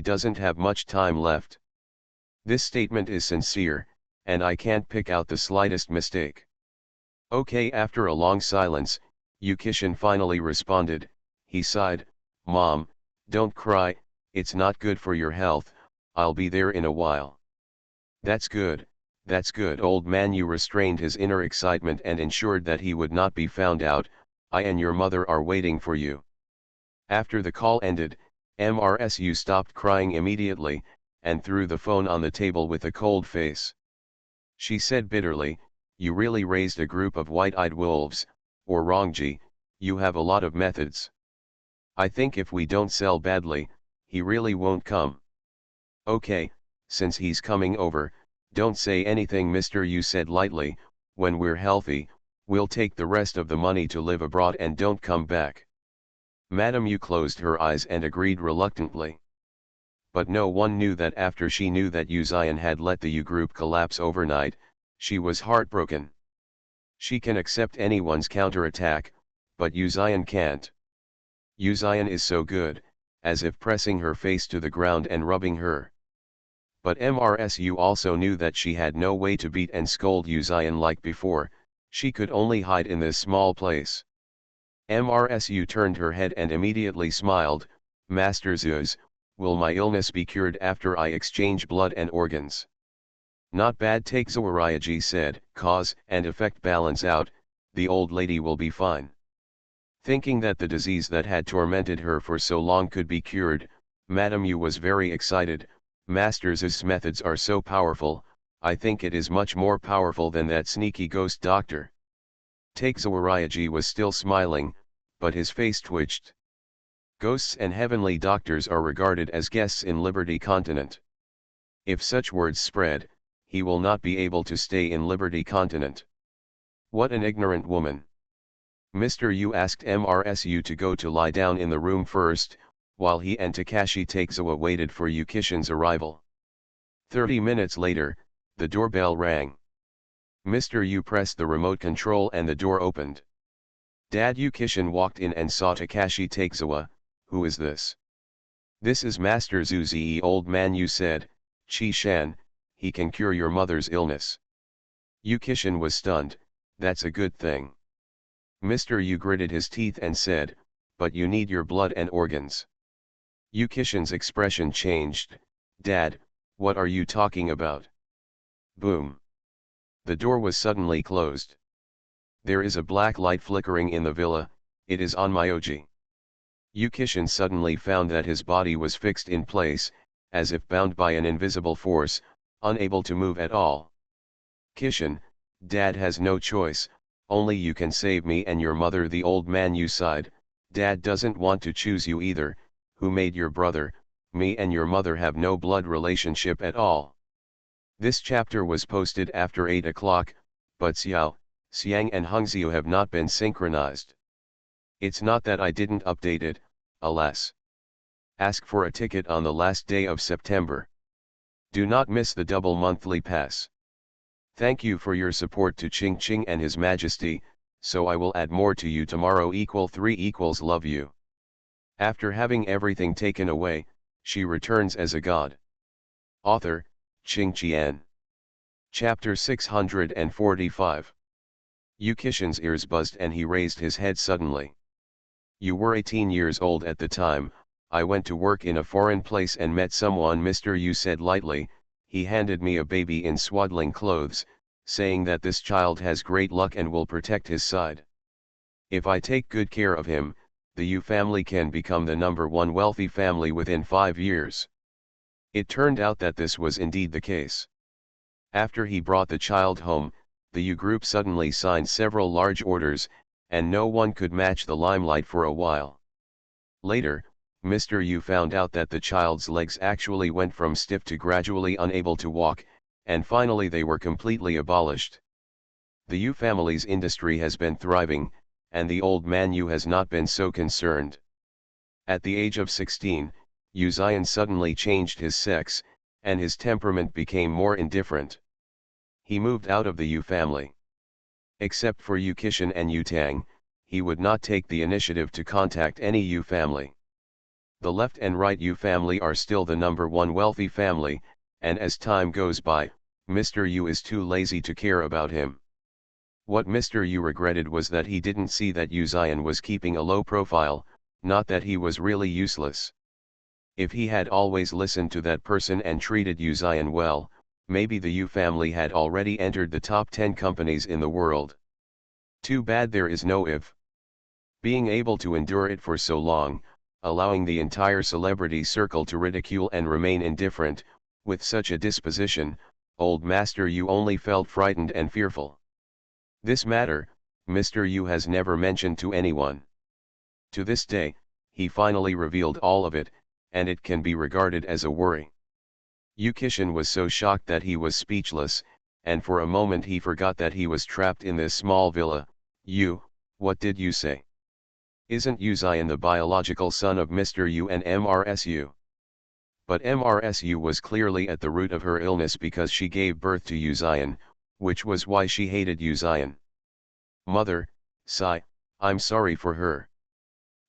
A: doesn't have much time left. This statement is sincere, and I can't pick out the slightest mistake. Okay. After a long silence, Yu Kishan finally responded, he sighed, Mom, don't cry, it's not good for your health, I'll be there in a while. That's good, old man Yu restrained his inner excitement and ensured that he would not be found out, I and your mother are waiting for you. After the call ended, MRSU stopped crying immediately, and threw the phone on the table with a cold face. She said bitterly, you really raised a group of white-eyed wolves, or Rongji, you have a lot of methods. I think if we don't sell badly, he really won't come. Okay, since he's coming over, Don't say anything, Mr. Yu said lightly. When we're healthy, we'll take the rest of the money to live abroad and don't come back. Madame Yu closed her eyes and agreed reluctantly. But no one knew that after she knew that Yu Zion had let the Yu group collapse overnight, she was heartbroken. She can accept anyone's counterattack, but Yu Zion can't. Yu Zion is so good, as if pressing her face to the ground and rubbing her. But MRSU also knew that she had no way to beat and scold Yu Zion like before. She could only hide in this small place. MRSU turned her head and immediately smiled. Master Zeus, will my illness be cured after I exchange blood and organs? Not bad, Takezawaryaji said. Cause and effect balance out, the old lady will be fine. Thinking that the disease that had tormented her for so long could be cured, Madame Yu was very excited. Master Zeus' methods are so powerful, I think it is much more powerful than that sneaky ghost doctor. Takezawaryaji was still smiling, but his face twitched. Ghosts and heavenly doctors are regarded as guests in Liberty Continent. If such words spread, he will not be able to stay in Liberty Continent. What an ignorant woman. Mr. Yu asked MRSU to go to lie down in the room first, while he and Takashi Takezawa waited for Yukishin's arrival. 30 minutes later, the doorbell rang. Mr. Yu pressed the remote control and the door opened. Dad Yukishin walked in and saw Takashi Takezawa. Who is this? This is Master Zuzi, old man Yu said. Chi-shan, he can cure your mother's illness. Yukishin was stunned. That's a good thing. Mr. Yu gritted his teeth and said, but you need your blood and organs. Yukishin's expression changed. Dad, what are you talking about? Boom. The door was suddenly closed. There is a black light flickering in the villa, it is on Myoji. Yukishin suddenly found that his body was fixed in place, as if bound by an invisible force, unable to move at all. Kishin, Dad has no choice, only you can save me and your mother, the old man Yu sighed. Dad doesn't want to choose you either. Who made your brother? Me and your mother have no blood relationship at all. This chapter was posted after 8 o'clock, but Xiao, Xiang and Hungxiu have not been synchronized. It's not that I didn't update it, alas. Ask for a ticket on the last day of September. Do not miss the double monthly pass. Thank you for your support to Ching Ching and His Majesty, so I will add more to you tomorrow. 3 = love you. After having everything taken away, she returns as a god. Author, Ching Qian. Chapter 645. Yukishin's ears buzzed and he raised his head suddenly. You were 18 years old at the time. I went to work in a foreign place and met someone, Mr. Yu said lightly. He handed me a baby in swaddling clothes, saying that this child has great luck and will protect his side. If I take good care of him, the Yu family can become the #1 wealthy family within 5 years. It turned out that this was indeed the case. After he brought the child home, the Yu group suddenly signed several large orders, and no one could match the limelight for a while. Later, Mr. Yu found out that the child's legs actually went from stiff to gradually unable to walk, and finally they were completely abolished. The Yu family's industry has been thriving, and the old man Yu has not been so concerned. At the age of 16, Yu Zion suddenly changed his sex, and his temperament became more indifferent. He moved out of the Yu family. Except for Yukishin and Yu Tang, he would not take the initiative to contact any Yu family. The left and right Yu family are still the #1 wealthy family, and as time goes by, Mr. Yu is too lazy to care about him. What Mr. Yu regretted was that he didn't see that Yu Zion was keeping a low profile, not that he was really useless. If he had always listened to that person and treated Yu Zion well, maybe the Yu family had already entered the top 10 companies in the world. Too bad there is no if. Being able to endure it for so long, allowing the entire celebrity circle to ridicule and remain indifferent, with such a disposition, old Master Yu only felt frightened and fearful. This matter, Mr. Yu has never mentioned to anyone. To this day, he finally revealed all of it, and it can be regarded as a worry. Yukishin was so shocked that he was speechless, and for a moment he forgot that he was trapped in this small villa. What did you say? Isn't Yuzayan the biological son of Mr. Yu and MRSU? But MRSU was clearly at the root of her illness because she gave birth to Yuzayan, which was why she hated Yuzayan. Mother, sigh, I'm sorry for her.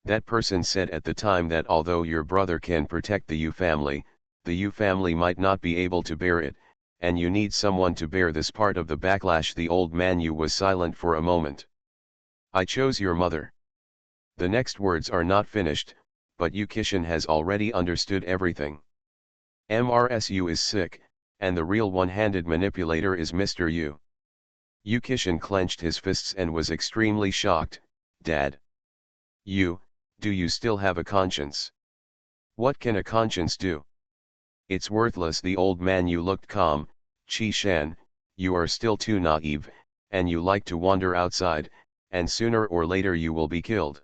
A: That person said at the time that although your brother can protect the Yu family, the Yu family might not be able to bear it, and you need someone to bear this part of the backlash. The old man Yu was silent for a moment. I chose your mother. The next words are not finished, but Yukishin has already understood everything. MRSU is sick, and the real one-handed manipulator is Mr. Yu. Yukishin clenched his fists and was extremely shocked. Dad. Do you still have a conscience? What can a conscience do? It's worthless. The old man Yu looked calm. Chi-shan, you are still too naive, and you like to wander outside, and sooner or later you will be killed.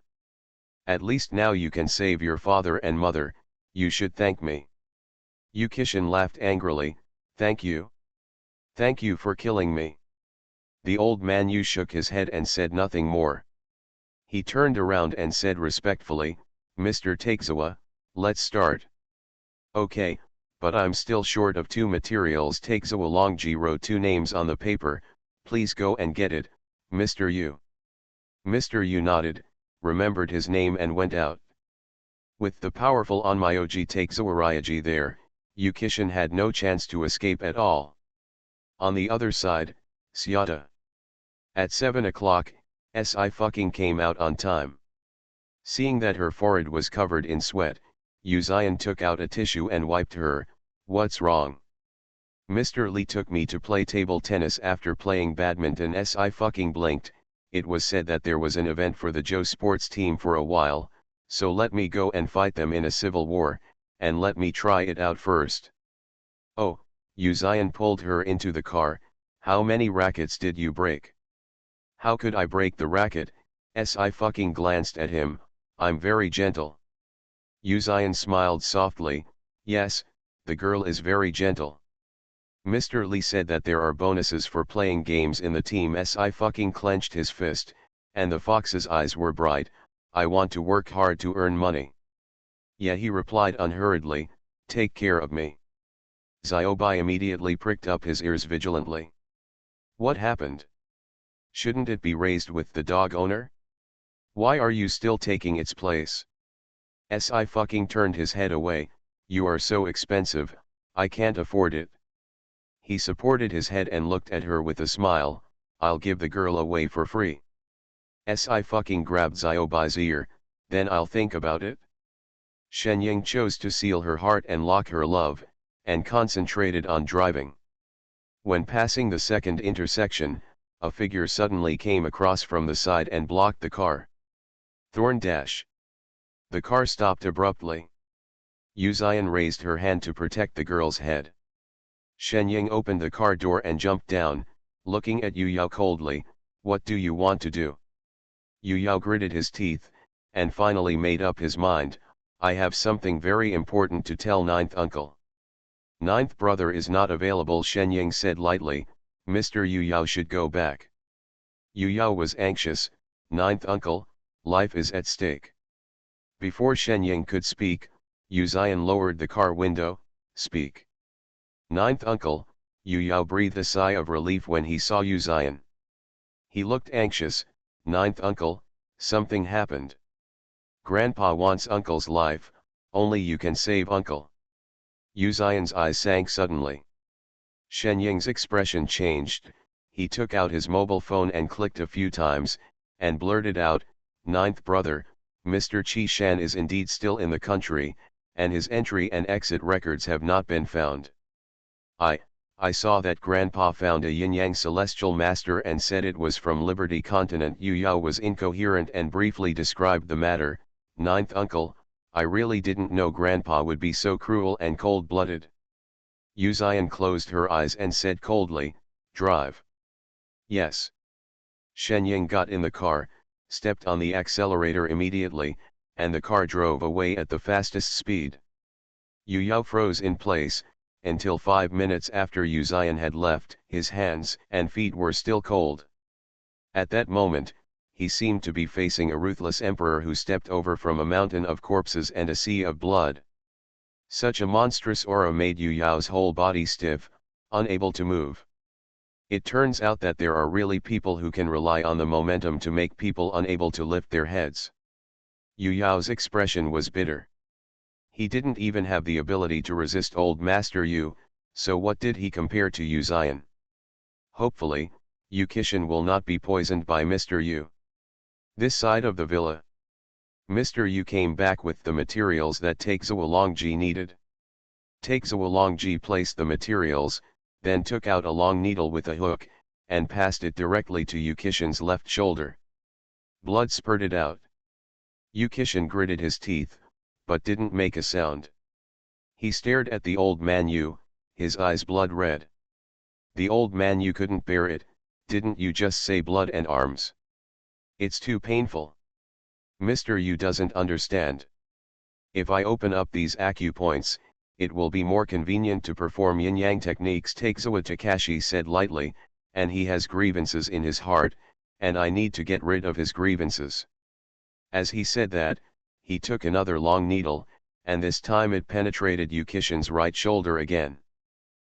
A: At least now you can save your father and mother, you should thank me. Yukishin laughed angrily. Thank you? Thank you for killing me. The old man Yu shook his head and said nothing more. He turned around and said respectfully, Mr. Takezawa, let's start. Okay, but I'm still short of 2 materials. Takezawa Longji wrote 2 names on the paper. Please go and get it, Mr. Yu. Mr. Yu nodded, remembered his name and went out. With the powerful Onmyoji Takezawa Ryaji there, Yukishin had no chance to escape at all. On the other side, Syata. At 7 o'clock, Sci-fi came out on time. Seeing that her forehead was covered in sweat, Yuzayan took out a tissue and wiped her. What's wrong? Mr. Lee took me to play table tennis after playing badminton. Sci-fi blinked. It was said that there was an event for the Joe sports team for a while, so let me go and fight them in a civil war, and let me try it out first. Oh, Yuzayan pulled her into the car. How many rackets did you break? How could I break the racket? Sci-fi glanced at him. I'm very gentle. Yuzayan smiled softly. Yes, the girl is very gentle. Mr. Lee said that there are bonuses for playing games in the team. Sci-fi clenched his fist, and the fox's eyes were bright. I want to work hard to earn money. Yeah, he replied unhurriedly, take care of me. Ziobai immediately pricked up his ears vigilantly. What happened? Shouldn't it be raised with the dog owner? Why are you still taking its place? Sci-fi turned his head away. You are so expensive, I can't afford it. He supported his head and looked at her with a smile. I'll give the girl away for free. Sci-fi grabbed Ziobai's ear. Then I'll think about it. Shenying chose to seal her heart and lock her love, and concentrated on driving. When passing the second intersection, a figure suddenly came across from the side and blocked the car. Thorn dash. The car stopped abruptly. Yuzayan raised her hand to protect the girl's head. Shenying opened the car door and jumped down, looking at Yu Yao coldly. What do you want to do? Yu Yao gritted his teeth, and finally made up his mind. I have something very important to tell ninth uncle. Ninth brother is not available, Shenying said lightly. Mr. Yu Yao should go back. Yu Yao was anxious. Ninth uncle, life is at stake. Before Shenying could speak, Yuzayan lowered the car window. Speak. Ninth uncle, Yu Yao breathed a sigh of relief when he saw Yuzayan. He looked anxious. Ninth uncle, something happened. Grandpa wants uncle's life, only you can save uncle. Yuzayan's eyes sank suddenly. Shenying's expression changed. He took out his mobile phone and clicked a few times, and blurted out, Ninth brother, Mr. Chi-shan is indeed still in the country, and his entry and exit records have not been found. I saw that Grandpa found a yin-yang celestial master and said it was from Liberty Continent. Yu Yao was incoherent and briefly described the matter. Ninth uncle, I really didn't know Grandpa would be so cruel and cold-blooded. Yuzayan closed her eyes and said coldly, drive. Yes. Shenying got in the car, stepped on the accelerator immediately, and the car drove away at the fastest speed. Yu Yao froze in place. until 5 minutes after Yu Zion had left. His hands and feet were still cold. At that moment, he seemed to be facing a ruthless emperor who stepped over from a mountain of corpses and a sea of blood. Such a monstrous aura made Yu Yao's whole body stiff, unable to move. It turns out that there are really people who can rely on the momentum to make people unable to lift their heads. Yu Yao's expression was bitter. He didn't even have the ability to resist old Master Yu, so what did he compare to Yu Zion? Hopefully, Yu Kishin will not be poisoned by Mr. Yu. This side of the villa. Mr. Yu came back with the materials that Takezawa Longji needed. Takezawa Longji placed the materials, then took out a long needle with a hook, and passed it directly to Yu Kishin's left shoulder. Blood spurted out. Yu Kishin gritted his teeth, but didn't make a sound. He stared at the old man Yu, his eyes blood red. The old man Yu couldn't bear it. Didn't you just say blood and arms? It's too painful. Mr. Yu doesn't understand. If I open up these acupoints, it will be more convenient to perform yin-yang techniques, Takezawa Takashi said lightly, and he has grievances in his heart, and I need to get rid of his grievances. As he said that, he took another long needle, and this time it penetrated Yu Kishin's right shoulder again.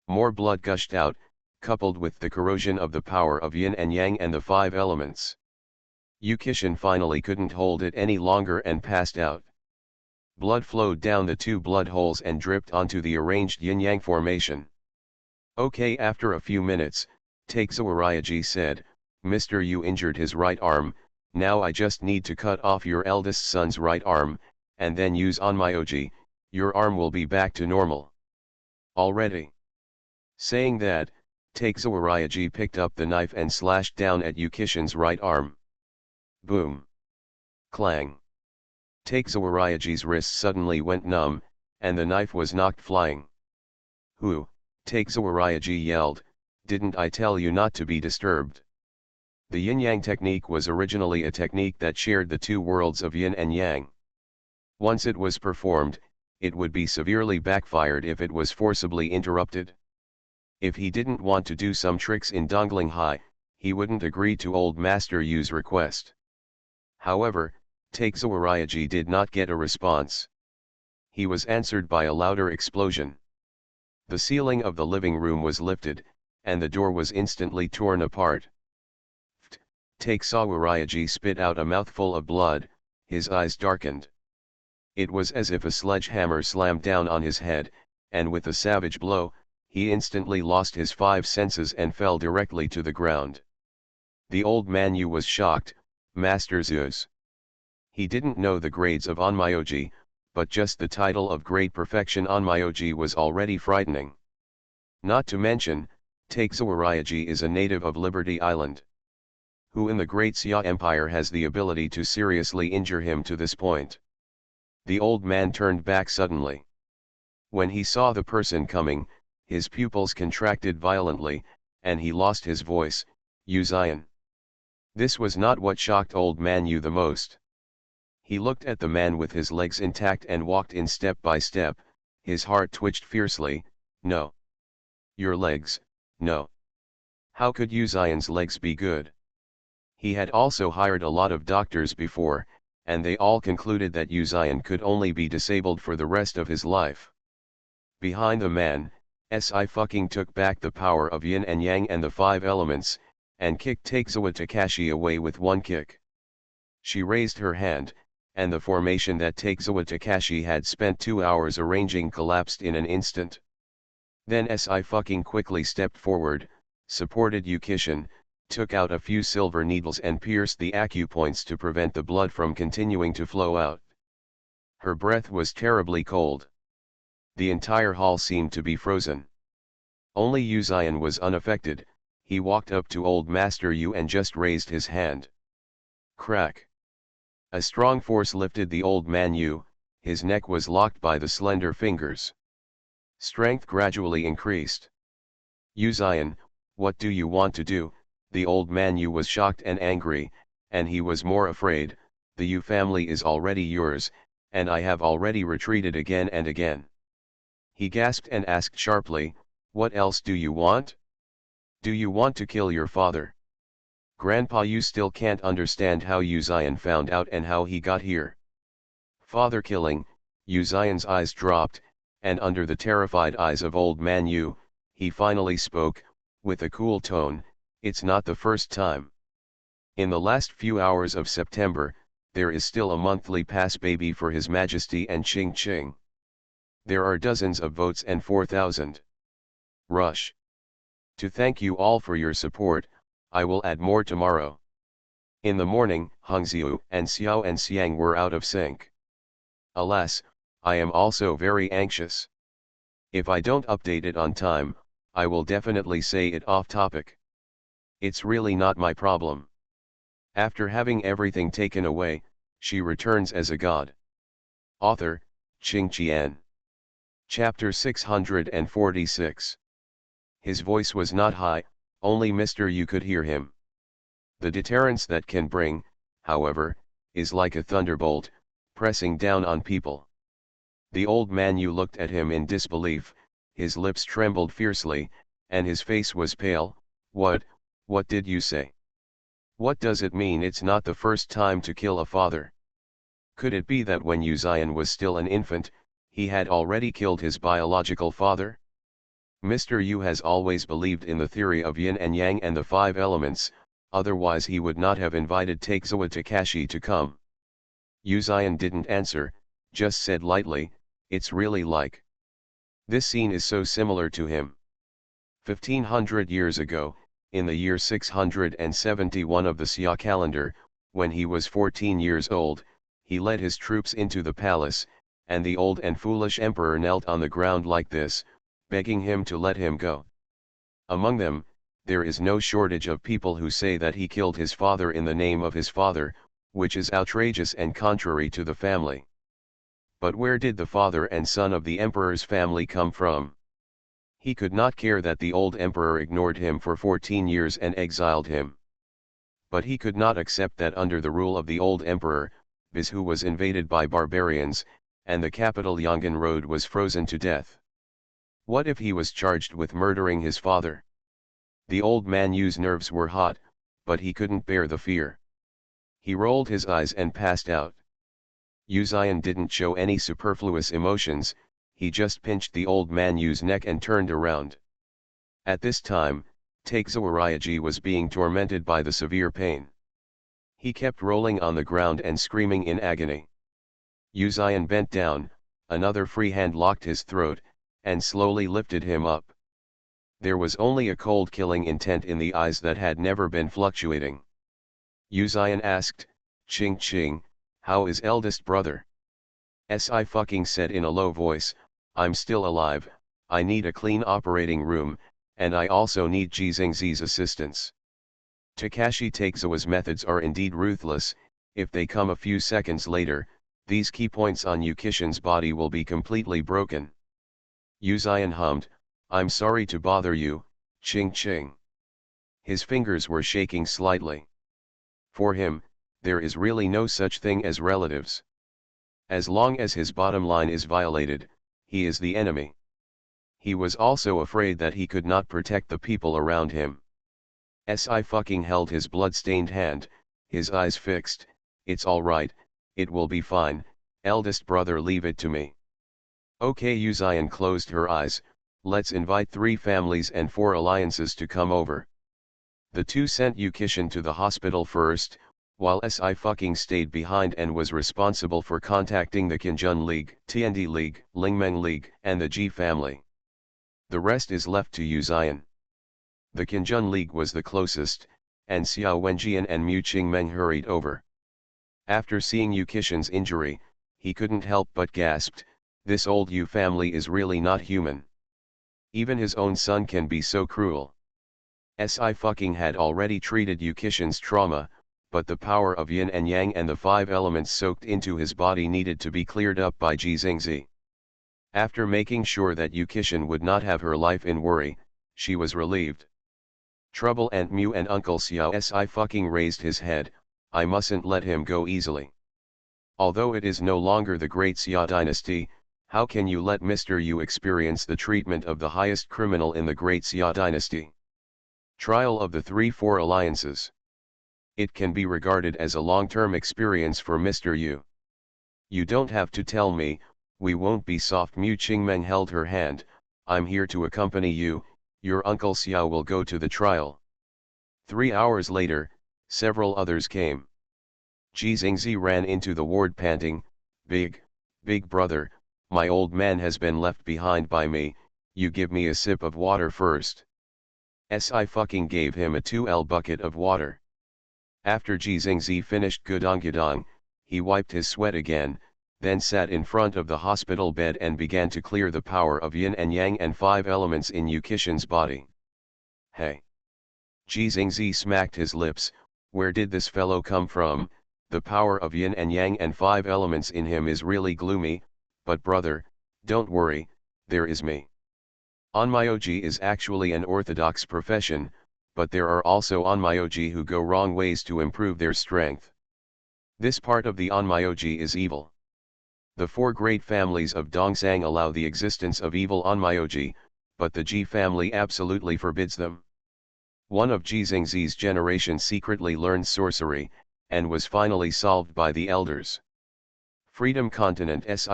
A: More blood gushed out, coupled with the corrosion of the power of yin and yang and the 5 elements. Yu Kishin finally couldn't hold it any longer and passed out. Blood flowed down the 2 blood holes and dripped onto the arranged yin-yang formation. Okay, after a few minutes, Takezawa Ryaji said, Mr. Yu injured his right arm, now I just need to cut off your eldest son's right arm, and then use Onmyoji, your arm will be back to normal. Already. Saying that, Takezawa Ryaji picked up the knife and slashed down at Yu Kishin's right arm. Boom. Clang. Takezawa Ryaji's wrist suddenly went numb, and the knife was knocked flying. Who? Takezawa Ryaji yelled, didn't I tell you not to be disturbed? The yin-yang technique was originally a technique that shared the 2 worlds of yin and yang. Once it was performed, it would be severely backfired if it was forcibly interrupted. If he didn't want to do some tricks in Dongling High, he wouldn't agree to old Master Yu's request. However, Takezawa Ryaji did not get a response. He was answered by a louder explosion. The ceiling of the living room was lifted, and the door was instantly torn apart. Takezawa Ryaji spit out a mouthful of blood, his eyes darkened. It was as if a sledgehammer slammed down on his head, and with a savage blow, he instantly lost his 5 senses and fell directly to the ground. The old man Yu was shocked, Master Zeus. He didn't know the grades of Onmyoji, but just the title of Great Perfection Onmyoji was already frightening. Not to mention, Takezawa Ryaji is a native of Liberty Island. Who in the Great Xia Empire has the ability to seriously injure him to this point? The old man turned back suddenly. When he saw the person coming, his pupils contracted violently, and he lost his voice, Yu Zion. This was not what shocked old man Yu the most. He looked at the man with his legs intact and walked in step by step, his heart twitched fiercely. No. Your legs, no. How could Yu Zion's legs be good? He had also hired a lot of doctors before, and they all concluded that Yu Zion could only be disabled for the rest of his life. Behind the man, Sci-Fi took back the power of yin and yang and the 5 elements, and kicked Takezawa Takashi away with one kick. She raised her hand, and the formation that Takezawa Takashi had spent 2 hours arranging collapsed in an instant. Then Sci-Fi quickly stepped forward, supported Yu Kishin, took out a few silver needles and pierced the acupoints to prevent the blood from continuing to flow out. Her breath was terribly cold. The entire hall seemed to be frozen. Only Yu Zion was unaffected. He walked up to old Master Yu and just raised his hand. Crack. A strong force lifted the old man Yu, his neck was locked by the slender fingers. Strength gradually increased. Yu Zion, what do you want to do? The old man Yu was shocked and angry, and he was more afraid. The Yu family is already yours, and I have already retreated again and again. He gasped and asked sharply, "What else do you want? Do you want to kill your father? Grandpa, you still can't understand how Uzion found out and how he got here." Father killing, Uzion's eyes dropped, and under the terrified eyes of old man Yu, he finally spoke, with a cool tone, "It's not the first time. In the last few hours of September, there is still a monthly pass baby for His Majesty and Ching Ching. There are dozens of votes and 4,000. Rush. To thank you all for your support, I will add more tomorrow." In the morning, Hongxiu and Xiao and Xiang were out of sync. "Alas, I am also very anxious. If I don't update it on time, I will definitely say it off topic. It's really not my problem. After having everything taken away, she returns as a god." Author, Qing Qian. Chapter 646. His voice was not high, only Mr. Yu could hear him. The deterrence that can bring, however, is like a thunderbolt, pressing down on people. The old man Yu looked at him in disbelief, his lips trembled fiercely, and his face was pale. What did you say? What does it mean it's not the first time to kill a father? Could it be that when Uzion was still an infant, he had already killed his biological father? Mr. Yu has always believed in the theory of yin and yang and the 5 elements, otherwise he would not have invited Takezawa Takashi to come. Uzion didn't answer, just said lightly, "It's really like. This scene is so similar to him. 1500 years ago, in the year 671 of the Xia calendar, when he was 14 years old, he led his troops into the palace, and the old and foolish emperor knelt on the ground like this, begging him to let him go. Among them, there is no shortage of people who say that he killed his father in the name of his father, which is outrageous and contrary to the family. But where did the father and son of the emperor's family come from? He could not care that the old emperor ignored him for 14 years and exiled him. But he could not accept that under the rule of the old emperor, Bizhu was invaded by barbarians, and the capital Yongan Road was frozen to death. What if he was charged with murdering his father? The old man Yu's nerves were hot, but he couldn't bear the fear. He rolled his eyes and passed out. Uzion didn't show any superfluous emotions, he just pinched the old man Yu's neck and turned around. At this time, Takezawa Ryaji was being tormented by the severe pain. He kept rolling on the ground and screaming in agony. Uzion bent down, another free hand locked his throat, and slowly lifted him up. There was only a cold killing intent in the eyes that had never been fluctuating. Uzion asked, "Ching Ching, how is eldest brother?" "Si" said in a low voice, "I'm still alive, I need a clean operating room, and I also need Ji Xingzi's assistance." Takashi Takezawa's methods are indeed ruthless. If they come a few seconds later, these key points on Yukishin's body will be completely broken. Uzion hummed, "I'm sorry to bother you, Ching Ching." His fingers were shaking slightly. For him, there is really no such thing as relatives. As long as his bottom line is violated, he is the enemy. He was also afraid that he could not protect the people around him. Si held his blood-stained hand, his eyes fixed. "It's all right, it will be fine, eldest brother, leave it to me." Okay. Uzion closed her eyes, "Let's invite 3 families and 4 alliances to come over." The 2 sent Yukishin to the hospital first, while Si stayed behind and was responsible for contacting the Qinjun League, Tiandi League, Lingmeng League, and the Ji family. The rest is left to Uzion. The Qinjun League was the closest, and Xiao Wenjian and Mu Qingmeng hurried over. After seeing Yukishin's injury, he couldn't help but gasped, "This old Yu family is really not human. Even his own son can be so cruel." Si had already treated Yukishin's trauma, but the power of yin and yang and the 5 elements soaked into his body needed to be cleared up by Ji Xingzi. After making sure that Yukishin would not have her life in worry, she was relieved. Trouble Aunt Mu and Uncle Xiao. Si raised his head, "I mustn't let him go easily. Although it is no longer the great Xia dynasty, How can you let Mr. Yu experience the treatment of the highest criminal in the great Xia dynasty? Trial of the 3-4 alliances. It can be regarded as a long-term experience for Mr. Yu. You don't have to tell me, we won't be soft. Mu Qingmeng held her hand. I'm here to accompany you, your uncle Xiao will go to the trial. 3 hours later, several others came. Ji Xingzi ran into the ward panting, big brother, my old man has been left behind by me, you give me a sip of water first. I fucking gave him a 2L bucket of water. After Ji Xingzi finished gudong, he wiped his sweat again, then sat in front of the hospital bed and began to clear the power of yin and yang and 5 elements in Yu Qixin's body. Hey! Ji Xingzi smacked his lips, where did this fellow come from? The power of yin and yang and 5 elements in him is really gloomy, but brother, don't worry, there is me. Onmyoji is actually an orthodox profession, but there are also onmyoji who go wrong ways to improve their strength. This part of the onmyoji is evil. The 4 great families of Dongsang allow the existence of evil onmyoji, but the Ji family absolutely forbids them. One of Ji Xingzi's generation secretly learned sorcery, and was finally solved by the elders. Freedom Continent's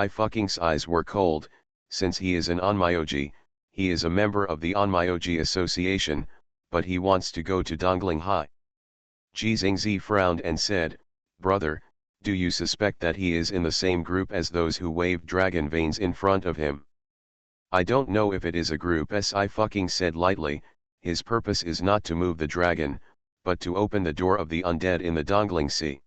A: eyes were cold, since he is an onmyoji, he is a member of the onmyoji association, but he wants to go to Dongling High. Ji Xingzi frowned and said, brother, do you suspect that he is in the same group as those who waved dragon veins in front of him? I don't know if it is a group. I said lightly, his purpose is not to move the dragon, but to open the door of the undead in the Dongling Sea.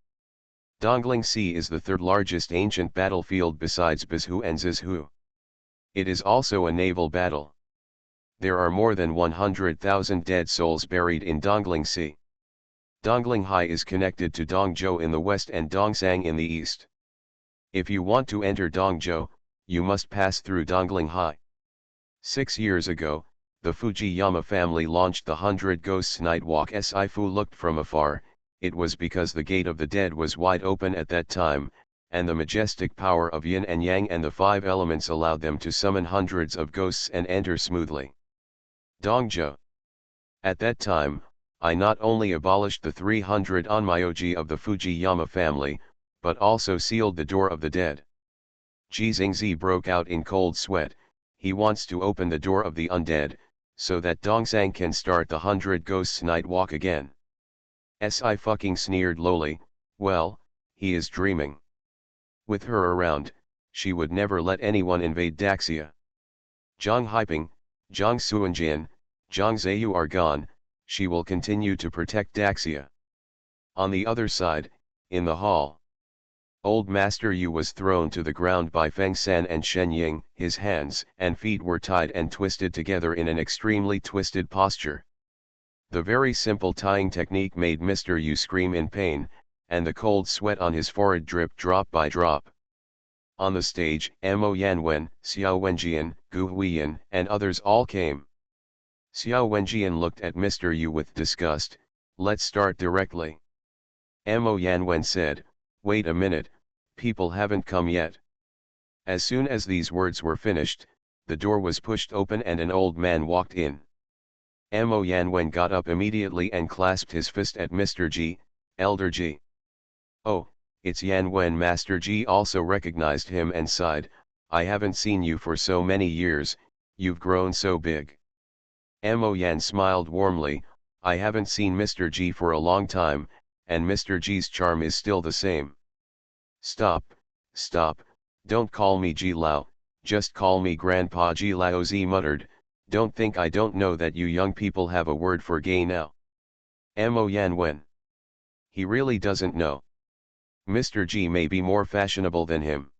A: Dongling Sea is the 3rd largest ancient battlefield besides Bizhu and Zizhu. It is also a naval battle. There are more than 100,000 dead souls buried in Dongling Sea. Dongling High is connected to Dongzhou in the west and Dongsang in the east. If you want to enter Dongzhou, you must pass through Dongling High. 6 years ago, the Fujiyama family launched the 100 Ghosts Night Walk. Fu looked from afar, it was because the gate of the dead was wide open at that time, and the majestic power of yin and yang and the 5 elements allowed them to summon hundreds of ghosts and enter smoothly. Dongzhou. At that time, I not only abolished the 300 onmyoji of the Fujiyama family, but also sealed the door of the dead. Ji Xingzi broke out in cold sweat, he wants to open the door of the undead, so that Dongsang can start the 100 Ghosts Night Walk again. Sneered lowly, well, he is dreaming. With her around, she would never let anyone invade Daxia. Zhang Haiping, Zhang Suanjian, Zhang Zheyu are gone, she will continue to protect Daxia. On the other side, in the hall, Old Master Yu was thrown to the ground by Feng San and Shen Ying, his hands and feet were tied and twisted together in an extremely twisted posture. The very simple tying technique made Mr. Yu scream in pain, and the cold sweat on his forehead dripped drop by drop. On the stage, Mo Yanwen, Xiao Wenjian, Gu Huiyan, and others all came. Xiao Wenjian looked at Mr. Yu with disgust, let's start directly. Mo Yanwen said, wait a minute, people haven't come yet. As soon as these words were finished, the door was pushed open and an old man walked in. Mo Yanwen got up immediately and clasped his fist at Mr. Ji, Elder Ji. Oh, it's Yanwen. Master Ji also recognized him and sighed, I haven't seen you for so many years, you've grown so big. Mo Yan smiled warmly, I haven't seen Mr. Ji for a long time, and Mr. Ji's charm is still the same. Stop, don't call me Ji Lao, just call me Grandpa. Ji Lao Z muttered, don't think I don't know that you young people have a word for gay now. Mo Yanwen. He really doesn't know. Mr. Ji may be more fashionable than him.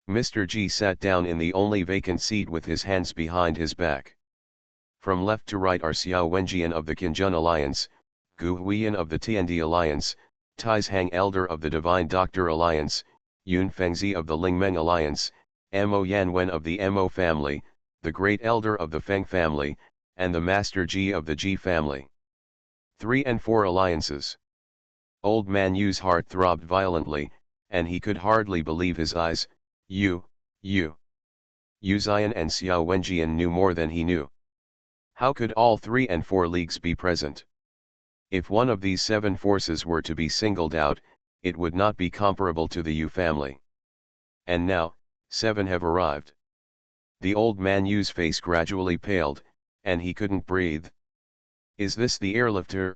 A: Mr. Ji sat down in the only vacant seat with his hands behind his back. From left to right are Xiao Wenjian of the Qinjun Alliance, Gu Huiyan of the Tiandi Alliance, Tais Hang Elder of the Divine Doctor Alliance, Yun Fengzi of the Lingmeng Alliance, Mo Yanwen of the Mo family, the Great Elder of the Feng family, and the Master Ji of the Ji family. 3 and 4 alliances. Old Man Yu's heart throbbed violently, and he could hardly believe his eyes. You. Yu Xian and Xiao Wenjian knew more than he knew. How could all 3 and 4 leagues be present? If one of these 7 forces were to be singled out, it would not be comparable to the Yu family. And now, 7 have arrived. The old man Yu's face gradually paled, and he couldn't breathe. Is this the airlifter?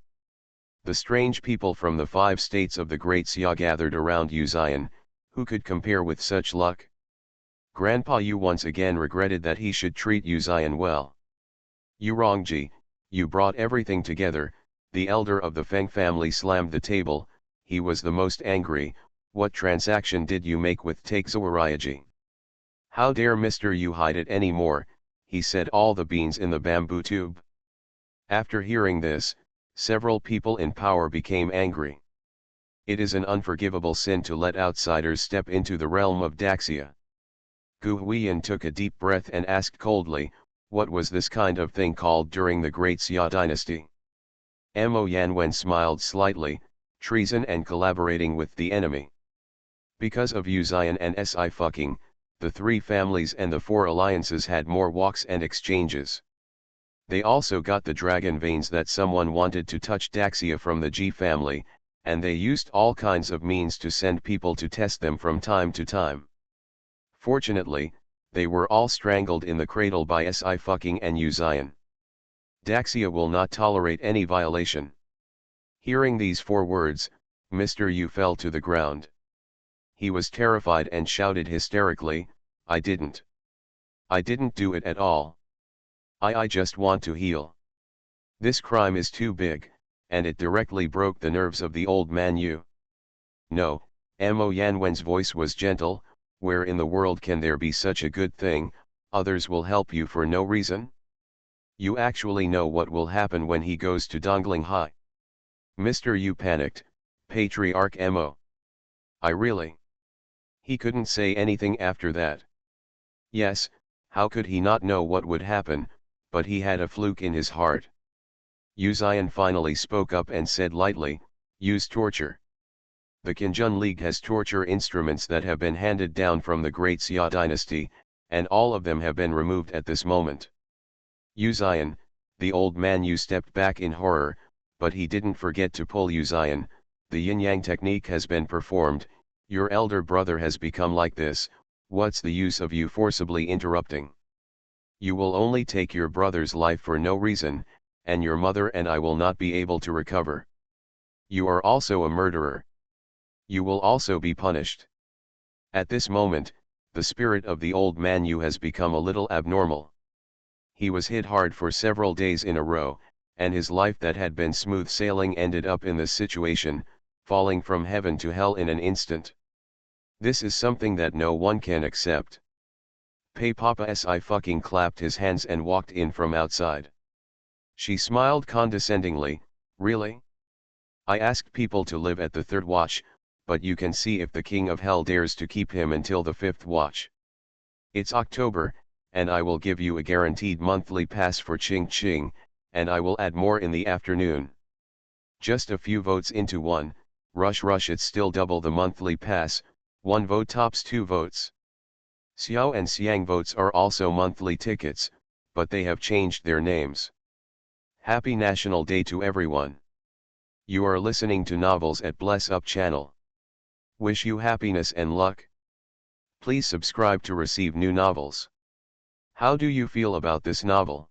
A: The strange people from the 5 states of the Great Xia gathered around Yu Xian, who could compare with such luck? Grandpa Yu once again regretted that he should treat Yu Xian well. Yu Rongji, you brought everything together. The elder of the Feng family slammed the table. He was the most angry. What transaction did you make with Taixuarayaji? How dare Mr. Yu hide it any more? He said all the beans in the bamboo tube. After hearing this, several people in power became angry. It is an unforgivable sin to let outsiders step into the realm of Daxia. Gu Huiyan took a deep breath and asked coldly, what was this kind of thing called during the Great Xia dynasty? Mo Yanwen smiled slightly, treason and collaborating with the enemy. Because of Yu Xian and Si fucking, the 3 families and the 4 alliances had more walks and exchanges. They also got the dragon veins that someone wanted to touch Daxia from the G family, and they used all kinds of means to send people to test them from time to time. Fortunately, they were all strangled in the cradle by Si fucking and Yu Xian. Daxia will not tolerate any violation. Hearing these 4 words, Mr. Yu fell to the ground. He was terrified and shouted hysterically, I didn't do it at all. I just want to heal. This crime is too big, and it directly broke the nerves of the old man Yu. No, Mo Yanwen's voice was gentle, where in the world can there be such a good thing? Others will help you for no reason? You actually know what will happen when he goes to Dongling High. Mr. Yu panicked, Patriarch Mo. I really. He couldn't say anything after that. Yes, how could he not know what would happen, but he had a fluke in his heart. Yu Xian finally spoke up and said lightly, use torture. The Qinjun League has torture instruments that have been handed down from the Great Xia dynasty, and all of them have been removed at this moment. Yu Xian, the old man Yu stepped back in horror, but he didn't forget to pull Yu Xian. The yin-yang technique has been performed. Your elder brother has become like this. What's the use of you forcibly interrupting? You will only take your brother's life for no reason, and your mother and I will not be able to recover. You are also a murderer. You will also be punished. At this moment, the spirit of the old man Yu has become a little abnormal. He was hit hard for several days in a row, and his life that had been smooth sailing ended up in this situation, falling from heaven to hell in an instant. This is something that no one can accept. Pei Papa Si fucking clapped his hands and walked in from outside. She smiled condescendingly, really? I asked people to live at the 3rd watch, but you can see if the King of Hell dares to keep him until the 5th watch. It's October, and I will give you a guaranteed monthly pass for Ching Ching, and I will add more in the afternoon. Just a few votes into one, rush it's still double the monthly pass, 1 vote tops 2 votes. Xiao and Xiang votes are also monthly tickets, but they have changed their names. Happy National Day to everyone. You are listening to Novels at Bless Up channel. Wish you happiness and luck. Please subscribe to receive new novels. How do you feel about this novel?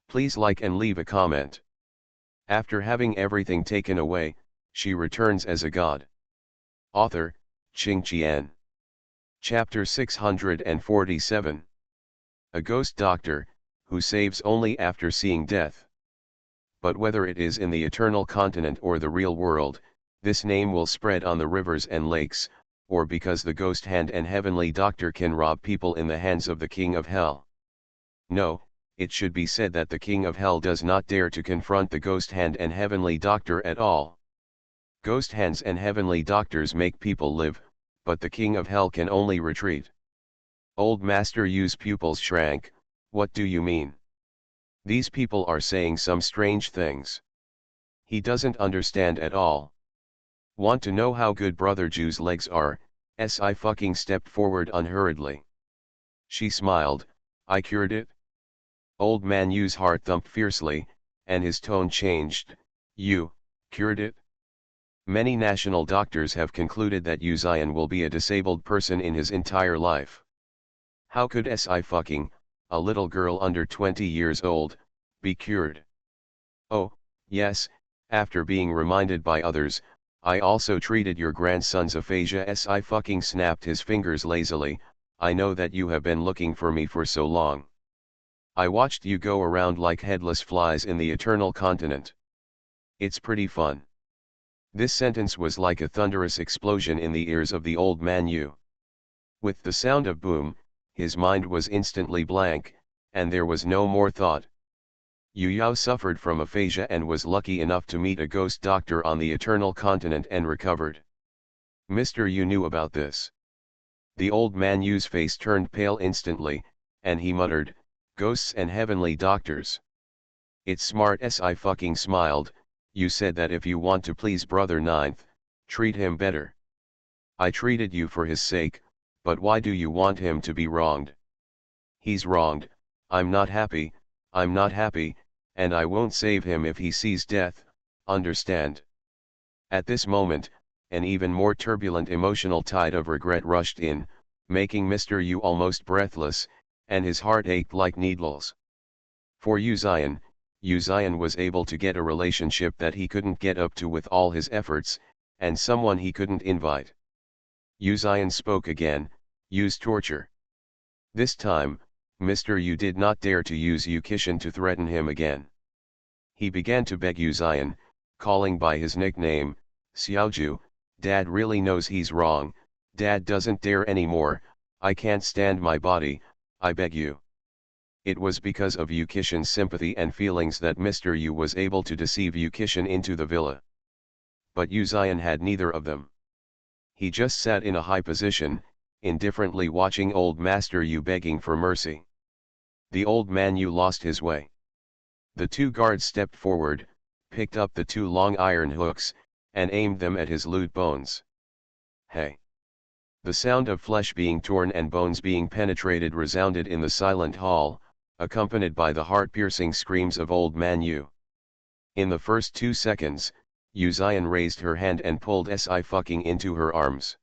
A: Please like and leave a comment. After having everything taken away, she returns as a god. Author, Qing Qian. Chapter 647. A ghost doctor, who saves only after seeing death. But whether it is in the eternal continent or the real world, this name will spread on the rivers and lakes, or because the ghost hand and heavenly doctor can rob people in the hands of the King of Hell. No, it should be said that the King of Hell does not dare to confront the ghost hand and heavenly doctor at all. Ghost hands and heavenly doctors make people live, but the King of Hell can only retreat. Old Master Yu's pupils shrank. What do you mean? These people are saying some strange things. He doesn't understand at all. Want to know how good Brother Ju's legs are? Si fucking stepped forward unhurriedly. She smiled, I cured it? Old Man Yu's heart thumped fiercely, and his tone changed, you, cured it? Many national doctors have concluded that Yu Zion will be a disabled person in his entire life. How could Sci-fucking, a little girl under 20 years old, be cured? Oh, yes, after being reminded by others, I also treated your grandson's aphasia. Sci-fucking snapped his fingers lazily, I know that you have been looking for me for so long. I watched you go around like headless flies in the eternal continent. It's pretty fun. This sentence was like a thunderous explosion in the ears of the old man Yu. With the sound of boom, his mind was instantly blank, and there was no more thought. Yu Yao suffered from aphasia and was lucky enough to meet a ghost doctor on the eternal continent and recovered. Mr. Yu knew about this. The old man Yu's face turned pale instantly, and he muttered, ghosts and heavenly doctors. It's smart. Sci-fucking smiled, you said that if you want to please brother Ninth, treat him better. I treated you for his sake, but why do you want him to be wronged? He's wronged, I'm not happy, and I won't save him if he sees death, understand? At this moment, an even more turbulent emotional tide of regret rushed in, making Mr. Yu almost breathless, and his heart ached like needles. For Yu Zion was able to get a relationship that he couldn't get up to with all his efforts, and someone he couldn't invite. Yu Zion spoke again, use torture. This time, Mr. Yu did not dare to use Yu Kishin to threaten him again. He began to beg Yu Zion, calling by his nickname, Xiaoju, Dad really knows he's wrong, Dad doesn't dare anymore, I can't stand my body, I beg you. It was because of Yu Kishin's sympathy and feelings that Mr. Yu was able to deceive Yu Kishin into the villa. But Yu Zion had neither of them. He just sat in a high position, indifferently watching old Master Yu begging for mercy. The old man Yu lost his way. The two guards stepped forward, picked up the two long iron hooks, and aimed them at his lewd bones. Hey! The sound of flesh being torn and bones being penetrated resounded in the silent hall, accompanied by the heart-piercing screams of old man Yu. In the first 2 seconds, Yu Zion raised her hand and pulled Sci-fucking into her arms.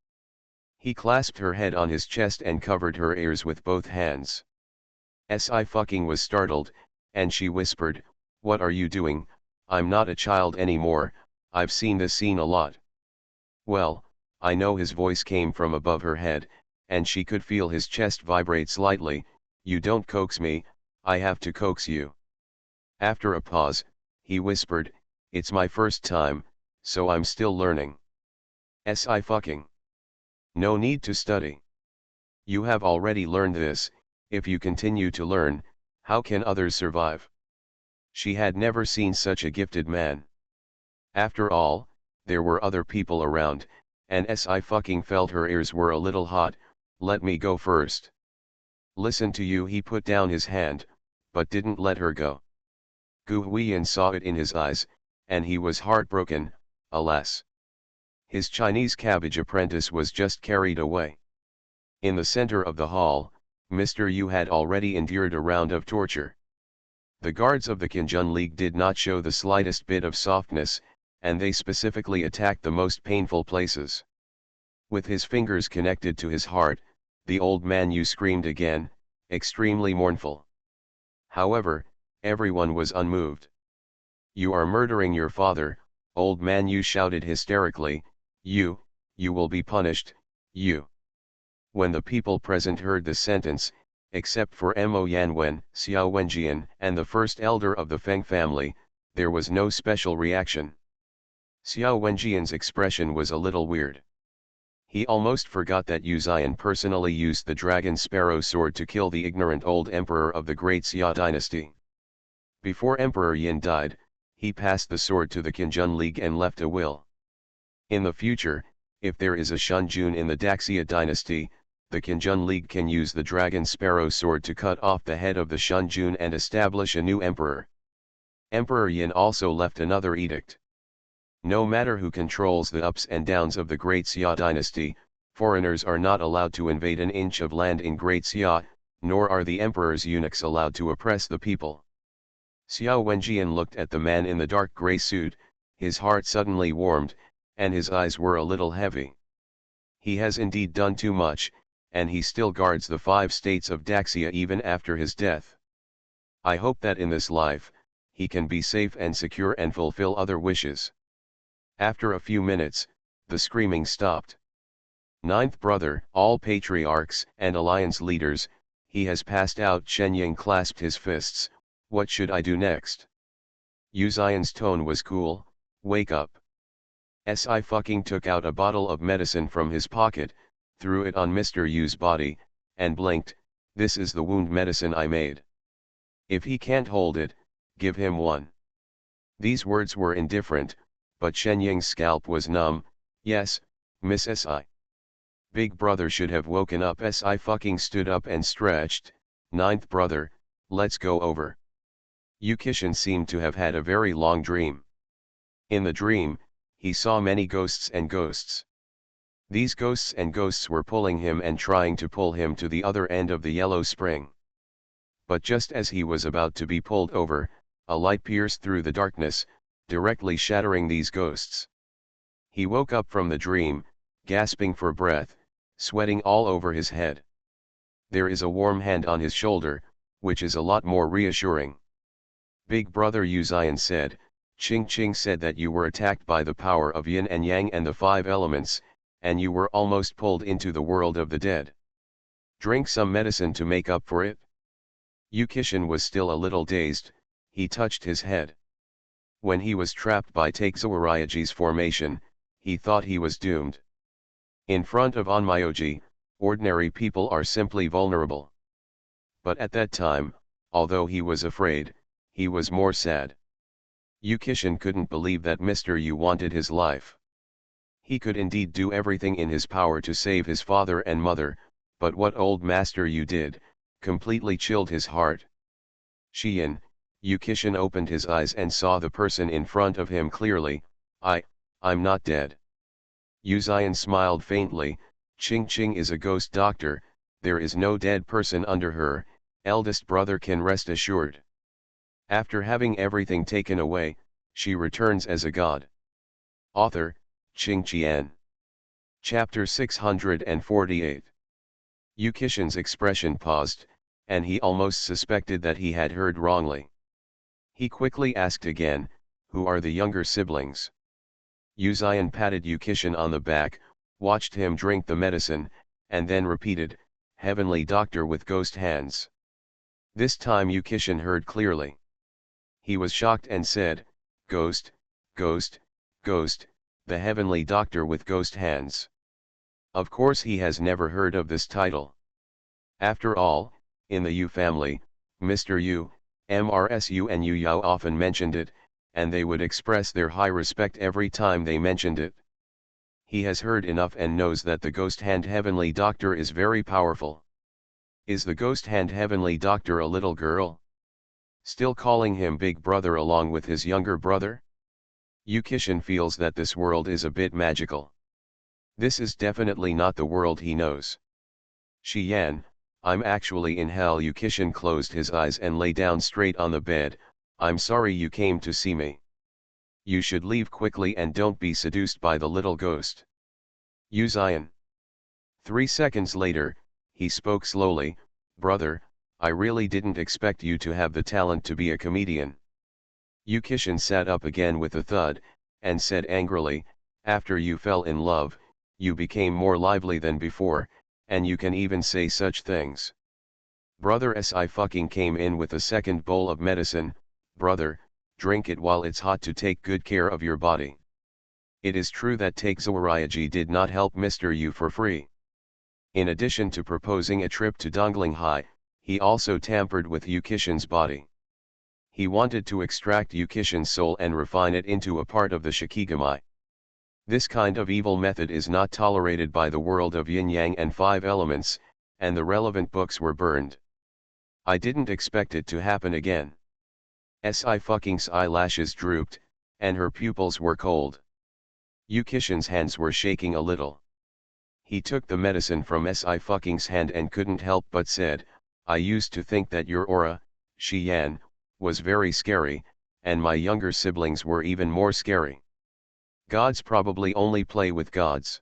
A: He clasped her head on his chest and covered her ears with both hands. Sci-fucking was startled, and she whispered, what are you doing? I'm not a child anymore, I've seen this scene a lot. Well, I know. His voice came from above her head, and she could feel his chest vibrate slightly, you don't coax me, I have to coax you. After a pause, he whispered, it's my first time, so I'm still learning. Sci-fucking. No need to study. You have already learned this, if you continue to learn, how can others survive? She had never seen such a gifted man. After all, there were other people around, and Sci-fucking felt her ears were a little hot, let me go first. Listen to you. He put down his hand, but didn't let her go. Gu Huiyan saw it in his eyes, and he was heartbroken, alas. His Chinese cabbage apprentice was just carried away. In the center of the hall, Mr. Yu had already endured a round of torture. The guards of the Qinjun League did not show the slightest bit of softness, and they specifically attacked the most painful places. With his fingers connected to his heart, the old man Yu screamed again, extremely mournful. However, everyone was unmoved. You are murdering your father, old man Yu shouted hysterically, you will be punished, you. When the people present heard the sentence, except for Mo Yanwen, Xiao Wenjian, and the first elder of the Feng family, there was no special reaction. Xiao Wenjian's expression was a little weird. He almost forgot that Yu Zion personally used the dragon sparrow sword to kill the ignorant old emperor of the great Xia dynasty. Before Emperor Yin died, he passed the sword to the Qinjun League and left a will. In the future, if there is a Shunjun in the Daxia dynasty, the Qinjun League can use the dragon sparrow sword to cut off the head of the Shunjun and establish a new emperor. Emperor Yin also left another edict. No matter who controls the ups and downs of the Great Xia dynasty, foreigners are not allowed to invade an inch of land in Great Xia, nor are the emperor's eunuchs allowed to oppress the people. Xiao Wenjian looked at the man in the dark gray suit, his heart suddenly warmed, and his eyes were a little heavy. He has indeed done too much, and he still guards the 5 states of Daxia even after his death. I hope that in this life, he can be safe and secure and fulfill other wishes. After a few minutes, the screaming stopped. Ninth brother, all patriarchs and alliance leaders, he has passed out. Shenyang clasped his fists. What should I do next? Yu Xian's tone was cool. Wake up. Si fucking took out a bottle of medicine from his pocket, threw it on Mr. Yu's body, and blinked. This is the wound medicine I made. If he can't hold it, give him one. These words were indifferent, but Shenyang's scalp was numb. Yes, Miss Si. Big brother should have woken up. Si fucking stood up and stretched. Ninth brother, let's go over. Yukishin seemed to have had a very long dream. In the dream, he saw many ghosts and ghosts. These ghosts and ghosts were pulling him and trying to pull him to the other end of the yellow spring. But just as he was about to be pulled over, a light pierced through the darkness, directly shattering these ghosts. He woke up from the dream, gasping for breath, sweating all over his head. There is a warm hand on his shoulder, which is a lot more reassuring. Big brother Yu Xian said, Ching Ching said that you were attacked by the power of yin and yang and the 5 elements, and you were almost pulled into the world of the dead. Drink some medicine to make up for it. Yukishin was still a little dazed. He touched his head. When he was trapped by Takezawaryaji's formation, he thought he was doomed. In front of Onmyoji, ordinary people are simply vulnerable. But at that time, although he was afraid, he was more sad. Yukishin couldn't believe that Mr. Yu wanted his life. He could indeed do everything in his power to save his father and mother, but what old Master Yu did, completely chilled his heart. Shiyin, Yukishin opened his eyes and saw the person in front of him clearly. I'm not dead. Yu Xian smiled faintly. Ching Ching is a ghost doctor, there is no dead person under her, eldest brother can rest assured. After having everything taken away, she returns as a god. Author, Ching Qian. Chapter 648. Yukishin's expression paused, and he almost suspected that he had heard wrongly. He quickly asked again, who are the younger siblings? Yu Xian patted Yukishin on the back, watched him drink the medicine, and then repeated, Heavenly Doctor with ghost hands. This time Yukishin heard clearly. He was shocked and said, Ghost, ghost, ghost, the Heavenly Doctor with ghost hands. Of course he has never heard of this title. After all, in the Yu family, Mr. Yu, Mrsu and Yu Yao often mentioned it, and they would express their high respect every time they mentioned it. He has heard enough and knows that the Ghost Hand Heavenly Doctor is very powerful. Is the Ghost Hand Heavenly Doctor a little girl? Still calling him Big Brother along with his younger brother? Yukishin feels that this world is a bit magical. This is definitely not the world he knows. Shiyan, I'm actually in hell. Yukishin closed his eyes and lay down straight on the bed. I'm sorry you came to see me. You should leave quickly and don't be seduced by the little ghost. Yu Xian. 3 seconds later, he spoke slowly, Brother, I really didn't expect you to have the talent to be a comedian. Yukishin sat up again with a thud, and said angrily, after you fell in love, you became more lively than before, and you can even say such things. Brother Si fucking came in with a second bowl of medicine. Brother, drink it while it's hot to take good care of your body. It is true that Takezawaryaji did not help Mr. Yu for free. In addition to proposing a trip to Dongling High, he also tampered with Yukishin's body. He wanted to extract Yukishin's soul and refine it into a part of the Shikigami. This kind of evil method is not tolerated by the world of yin-yang and 5 elements, and the relevant books were burned. I didn't expect it to happen again. Si fucking's eyelashes drooped, and her pupils were cold. Yukishin's hands were shaking a little. He took the medicine from Si fucking's hand and couldn't help but said, I used to think that your aura, Xian, was very scary, and my younger siblings were even more scary. Gods probably only play with gods.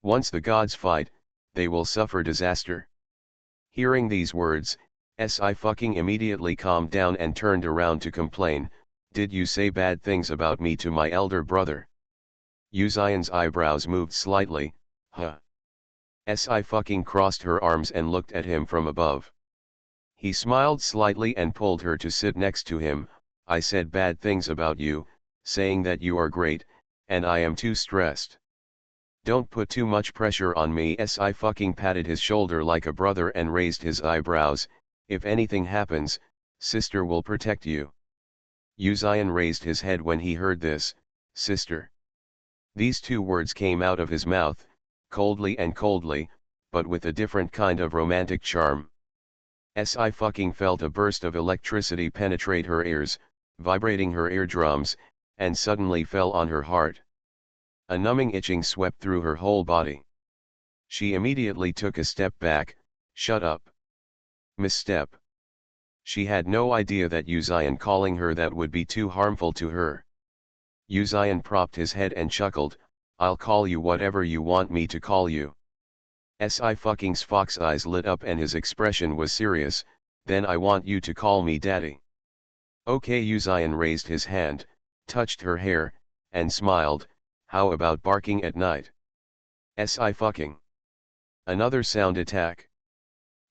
A: Once the gods fight, they will suffer disaster. Hearing these words, Si fucking immediately calmed down and turned around to complain, did you say bad things about me to my elder brother? Yuzian's eyebrows moved slightly, huh? Si fucking crossed her arms and looked at him from above. He smiled slightly and pulled her to sit next to him. I said bad things about you, saying that you are great, and I am too stressed. Don't put too much pressure on me. Si fucking patted his shoulder like a brother and raised his eyebrows. If anything happens, sister will protect you. Yuzian raised his head when he heard this, sister. These two words came out of his mouth, coldly, but with a different kind of romantic charm. Si fucking felt a burst of electricity penetrate her ears, vibrating her eardrums, and suddenly fell on her heart. A numbing itching swept through her whole body. She immediately took a step back. Shut up. Misstep. She had no idea that Yuzian calling her that would be too harmful to her. Yuzian propped his head and chuckled, I'll call you whatever you want me to call you. Si fucking's fox eyes lit up and his expression was serious, then I want you to call me daddy. Okay. Yuzian raised his hand, touched her hair, and smiled, how about barking at night? Si fucking. Another sound attack.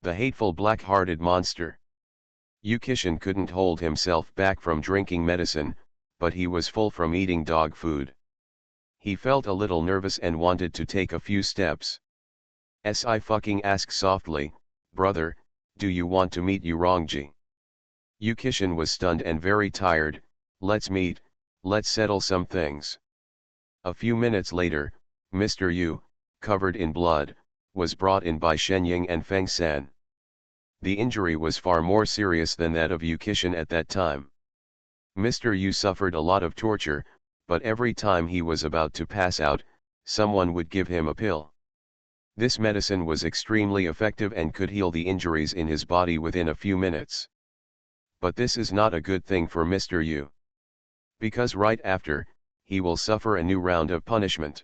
A: The hateful black-hearted monster. Yukishin couldn't hold himself back from drinking medicine, but he was full from eating dog food. He felt a little nervous and wanted to take a few steps. Si fucking asked softly, brother, do you want to meet Urongji? Yukishin was stunned and very tired. Let's meet, let's settle some things. A few minutes later, Mr. Yu, covered in blood, was brought in by Shenying and Feng San. The injury was far more serious than that of Yukishin at that time. Mr. Yu suffered a lot of torture, but every time he was about to pass out, someone would give him a pill. This medicine was extremely effective and could heal the injuries in his body within a few minutes. But this is not a good thing for Mr. Yu. Because right after, he will suffer a new round of punishment.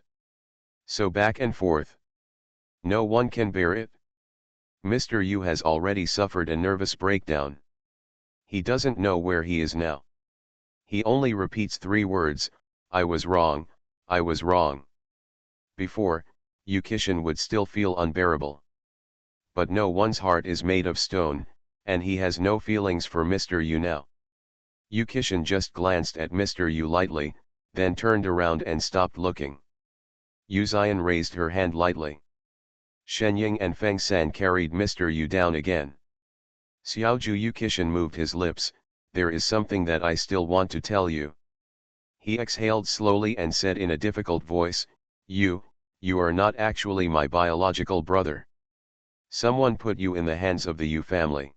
A: So back and forth. No one can bear it. Mr. Yu has already suffered a nervous breakdown. He doesn't know where he is now. He only repeats 3 words, I was wrong, I was wrong. Before, Yukishin would still feel unbearable. But no one's heart is made of stone, and he has no feelings for Mr. Yu now. Yukishin just glanced at Mr. Yu lightly, then turned around and stopped looking. Yuzian raised her hand lightly. Shenying and Feng San carried Mr. Yu down again. Xiaoju Yukishin moved his lips, there is something that I still want to tell you. He exhaled slowly and said in a difficult voice, you are not actually my biological brother. Someone put you in the hands of the Yu family.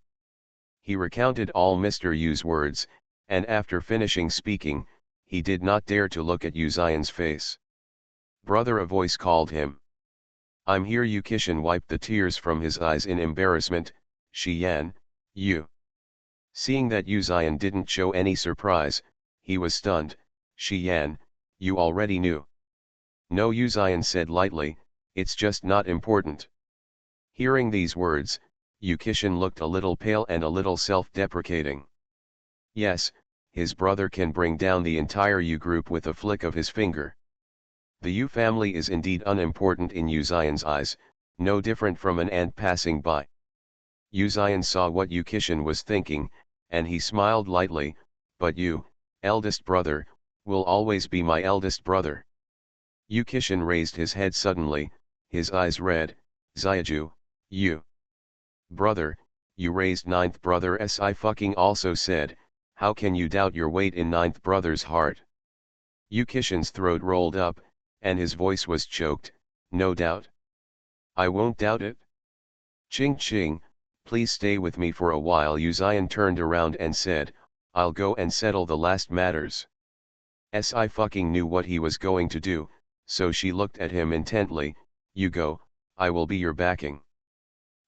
A: He recounted all Mr. Yu's words, and after finishing speaking, he did not dare to look at Yuzian's face. Brother, a voice called him. I'm here. Yukishin wiped the tears from his eyes in embarrassment. Xian, you. Seeing that Yuzian didn't show any surprise, he was stunned. Xian, you already knew. No, Yuzian said lightly, it's just not important. Hearing these words, Yukishin looked a little pale and a little self-deprecating. Yes, his brother can bring down the entire Yu group with a flick of his finger. The Yu family is indeed unimportant in Yuzian's eyes, no different from an ant passing by. Yuzian saw what Yukishin was thinking, and he smiled lightly, but you, eldest brother, will always be my eldest brother. Yukishin raised his head suddenly, his eyes red. Xiaoju, you. Brother, you raised 9th brother. Si fucking also said, how can you doubt your weight in 9th brother's heart? Yukishin's throat rolled up, and his voice was choked, no doubt. I won't doubt it. Ching ching, please stay with me for a while. Yuzian turned around and said, I'll go and settle the last matters. Si fucking knew what he was going to do, so she looked at him intently, you go, I will be your backing.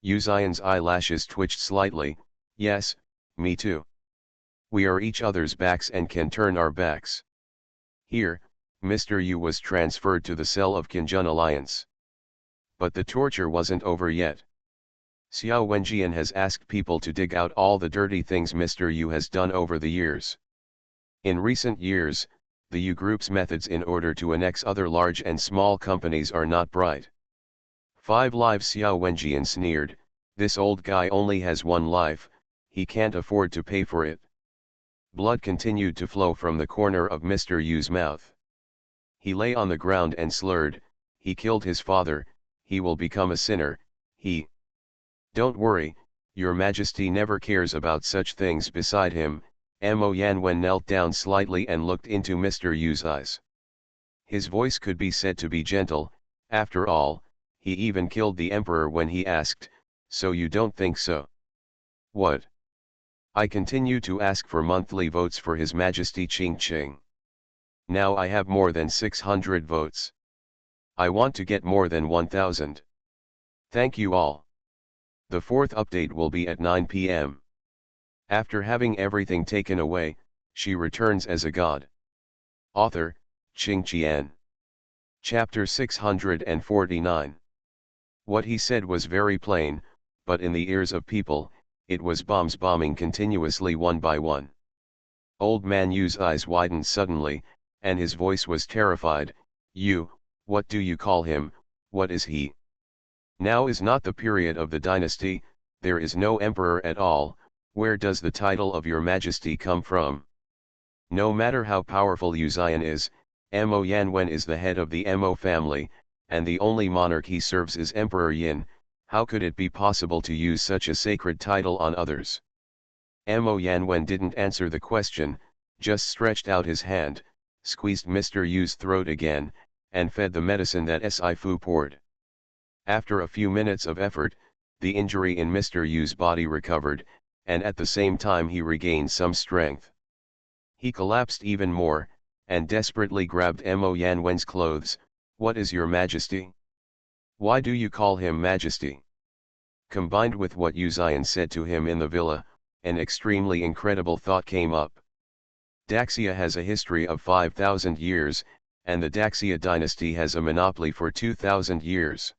A: Yu Xian's eyelashes twitched slightly. Yes, me too. We are each other's backs and can turn our backs. Here, Mr. Yu was transferred to the cell of Qinjun Alliance. But the torture wasn't over yet. Xiao Wenjian has asked people to dig out all the dirty things Mr. Yu has done over the years. In recent years, the Yu Group's methods in order to annex other large and small companies are not bright. 5 lives. Xiao Wenjian sneered, this old guy only has 1 life, he can't afford to pay for it. Blood continued to flow from the corner of Mr. Yu's mouth. He lay on the ground and slurred, he killed his father, he will become a sinner, he... Don't worry, your majesty never cares about such things. Beside him, Mo Yanwen knelt down slightly and looked into Mr. Yu's eyes. His voice could be said to be gentle. After all, he even killed the emperor when he asked, so you don't think so? What? I continue to ask for monthly votes for His Majesty Ching Ching. Now I have more than 600 votes. I want to get more than 1,000. Thank you all. The 4th update will be at 9 p.m. After having everything taken away, she returns as a god. Author, Qing Qian. Chapter 649. What he said was very plain, but in the ears of people, it was bombs bombing continuously one by one. Old Man Yu's eyes widened suddenly, and his voice was terrified. You, what do you call him, what is he? Now is not the period of the dynasty, there is no emperor at all, where does the title of your majesty come from? No matter how powerful Yu Xian is, Mo Yanwen is the head of the Mo family, and the only monarch he serves is Emperor Yin. How could it be possible to use such a sacred title on others? Mo Yanwen didn't answer the question, just stretched out his hand, squeezed Mr. Yu's throat again, and fed the medicine that Sci-fi poured. After a few minutes of effort, the injury in Mr. Yu's body recovered, and at the same time he regained some strength. He collapsed even more, and desperately grabbed Mo Yanwen's clothes. What is your majesty? Why do you call him majesty? Combined with what Yu Xian said to him in the villa, an extremely incredible thought came up. Daxia has a history of 5,000 years, and the Daxia dynasty has a monopoly for 2,000 years.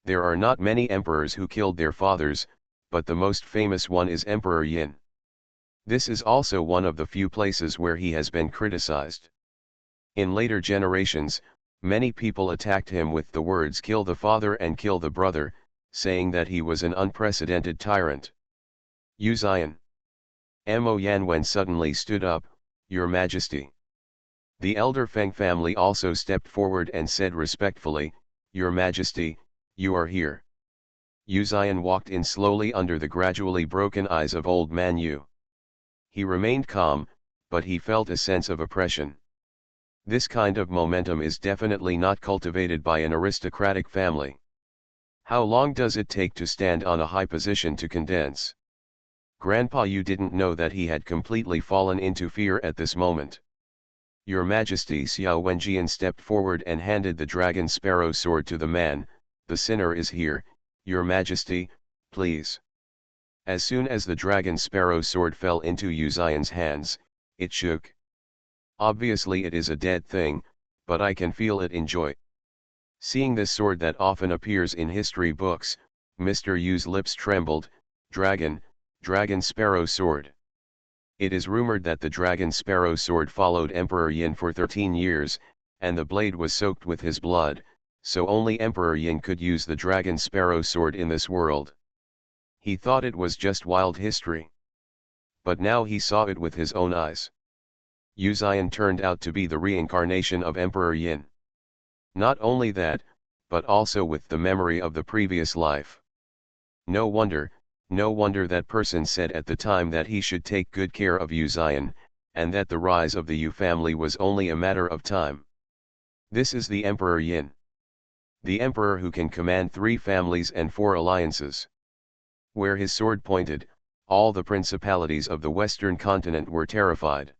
A: There are not many emperors who killed their fathers, but the most famous one is Emperor Yin. This is also one of the few places where he has been criticized. In later generations, many people attacked him with the words kill the father and kill the brother, saying that he was an unprecedented tyrant. Yu Xian. Mo Yanwen suddenly stood up, Your Majesty. The elder Feng family also stepped forward and said respectfully, Your Majesty, you are here. Yu Xian walked in slowly under the gradually broken eyes of Old Man Yu. He remained calm, but he felt a sense of oppression. This kind of momentum is definitely not cultivated by an aristocratic family. How long does it take to stand on a high position to condense? Grandpa Yu didn't know that he had completely fallen into fear at this moment. Your Majesty. Xiao Wenjian stepped forward and handed the dragon sparrow sword to the man. The sinner is here, Your Majesty, please. As soon as the dragon sparrow sword fell into Yu Xian's hands, it shook. Obviously it is a dead thing, but I can feel it enjoy. Seeing this sword that often appears in history books, Mr. Yu's lips trembled. Dragon sparrow sword. It is rumored that the dragon sparrow sword followed Emperor Yin for 13 years, and the blade was soaked with his blood, so only Emperor Yin could use the dragon sparrow sword in this world. He thought it was just wild history. But now he saw it with his own eyes. Yu Xian turned out to be the reincarnation of Emperor Yin. Not only that, but also with the memory of the previous life. No wonder that person said at the time that he should take good care of Yu Xian, and that the rise of the Yu family was only a matter of time. This is the Emperor Yin. The emperor who can command 3 families and 4 alliances. Where his sword pointed, all the principalities of the western continent were terrified.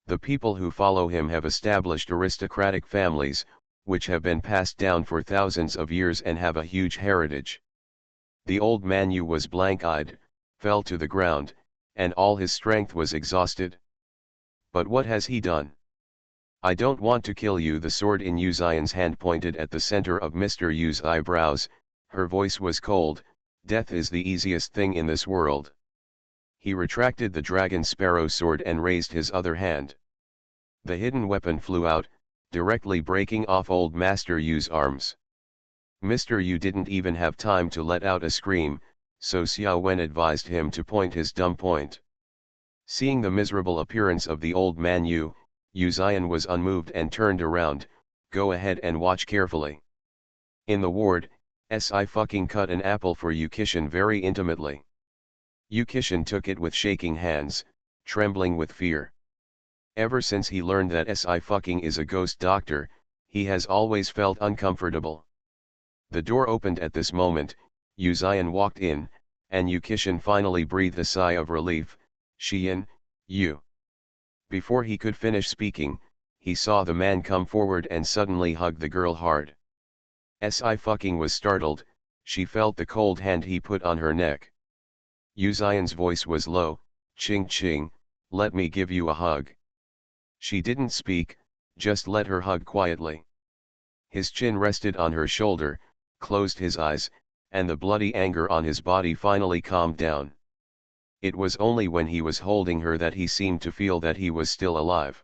A: The people who follow him have established aristocratic families, which have been passed down for thousands of years and have a huge heritage. The old man Yu was blank-eyed, fell to the ground, and all his strength was exhausted. But what has he done? I don't want to kill you. The sword in Yu Xian's hand pointed at the center of Mr. Yu's eyebrows. Her voice was cold. Death is the easiest thing in this world. He retracted the dragon sparrow sword and raised his other hand. The hidden weapon flew out, directly breaking off old Master Yu's arms. Mr. Yu didn't even have time to let out a scream, so Xiao Wen advised him to point his dumb point. Seeing the miserable appearance of the old man Yu Xian was unmoved and turned around. Go ahead and watch carefully. In the ward, I fucking cut an apple for Yu Qixin very intimately. Yu Qixin took it with shaking hands, trembling with fear. Ever since he learned that I fucking is a ghost doctor, he has always felt uncomfortable. The door opened at this moment. Yu Xian walked in, and Yu Qixin finally breathed a sigh of relief. Xian, you. Before he could finish speaking, he saw the man come forward and suddenly hug the girl hard. I fucking was startled. She felt the cold hand he put on her neck. Yu Xian's voice was low. Ching ching, let me give you a hug. She didn't speak, just let her hug quietly. His chin rested on her shoulder, closed his eyes, and the bloody anger on his body finally calmed down. It was only when he was holding her that he seemed to feel that he was still alive.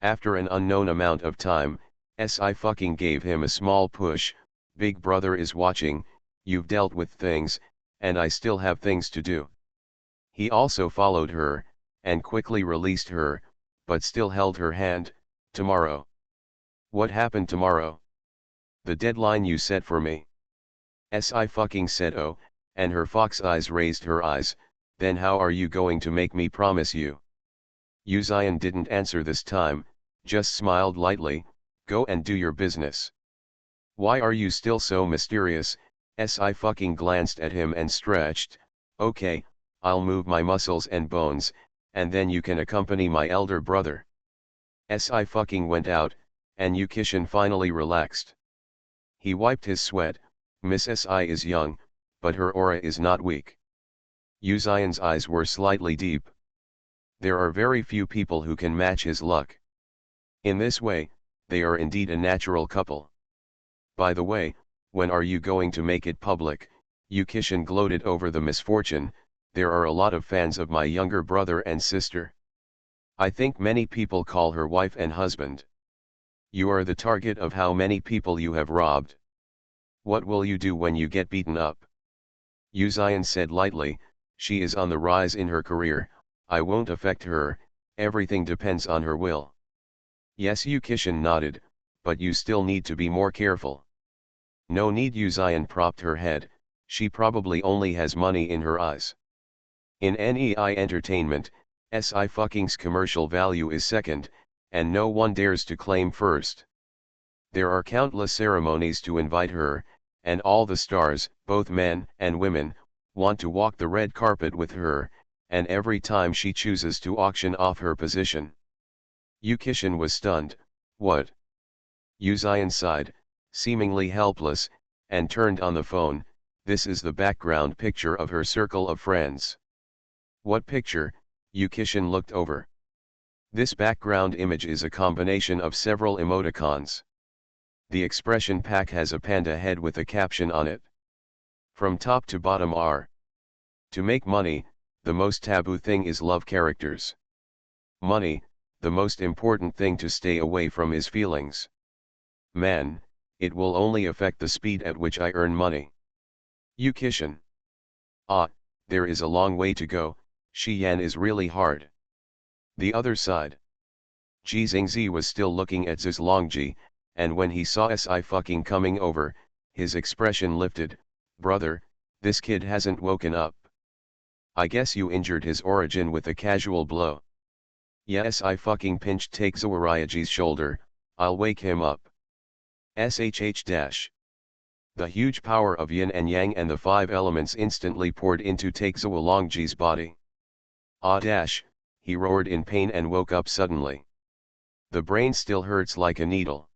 A: After an unknown amount of time, I fucking gave him a small push. Big brother is watching. You've dealt with things, and I still have things to do. He also followed her, and quickly released her, but still held her hand. Tomorrow. What happened tomorrow? The deadline you set for me. I fucking said oh, and her fox eyes raised her eyes. Then how are you going to make me promise you? Yu Xian didn't answer this time, just smiled lightly. Go and do your business. Why are you still so mysterious? I fucking glanced at him and stretched. Okay, I'll move my muscles and bones, and then you can accompany my elder brother. I fucking went out, and Yu Qixin finally relaxed. He wiped his sweat. Miss Si is young, but her aura is not weak. Yu Xian's eyes were slightly deep. There are very few people who can match his luck. In this way, they are indeed a natural couple. By the way, when are you going to make it public? Yu Qixin gloated over the misfortune. There are a lot of fans of my younger brother and sister. I think many people call her wife and husband. You are the target of how many people you have robbed. What will you do when you get beaten up? Yu Xian said lightly. She is on the rise in her career. I won't affect her. Everything depends on her will. Yes, Yu Qixin nodded, but you still need to be more careful. No need. Yu Xian propped her head. She probably only has money in her eyes. In NEI Entertainment, Si fucking's commercial value is second, and no one dares to claim first. There are countless ceremonies to invite her, and all the stars, both men and women, want to walk the red carpet with her, and every time she chooses to auction off her position. Yu Qixin was stunned. What? Yu Xian sighed, seemingly helpless, and turned on the phone. This is the background picture of her circle of friends. What picture? Yu Qixin looked over. This background image is a combination of several emoticons. The expression pack has a panda head with a caption on it. From top to bottom are: to make money, the most taboo thing is love characters. Money, the most important thing to stay away from is feelings. Man, it will only affect the speed at which I earn money. Yu Qixin. Ah, there is a long way to go. Xian is really hard. The other side. Ji Xingzi was still looking at Zizlongji, and when he saw Si fucking coming over, his expression lifted. Brother, this kid hasn't woken up. I guess you injured his origin with a casual blow. Yes, I fucking pinched Takezawaryaji's shoulder. I'll wake him up. SHH. The huge power of yin and yang and the five elements instantly poured into Takezawalongji's body. Ah dash, he roared in pain and woke up suddenly. The brain still hurts like a needle.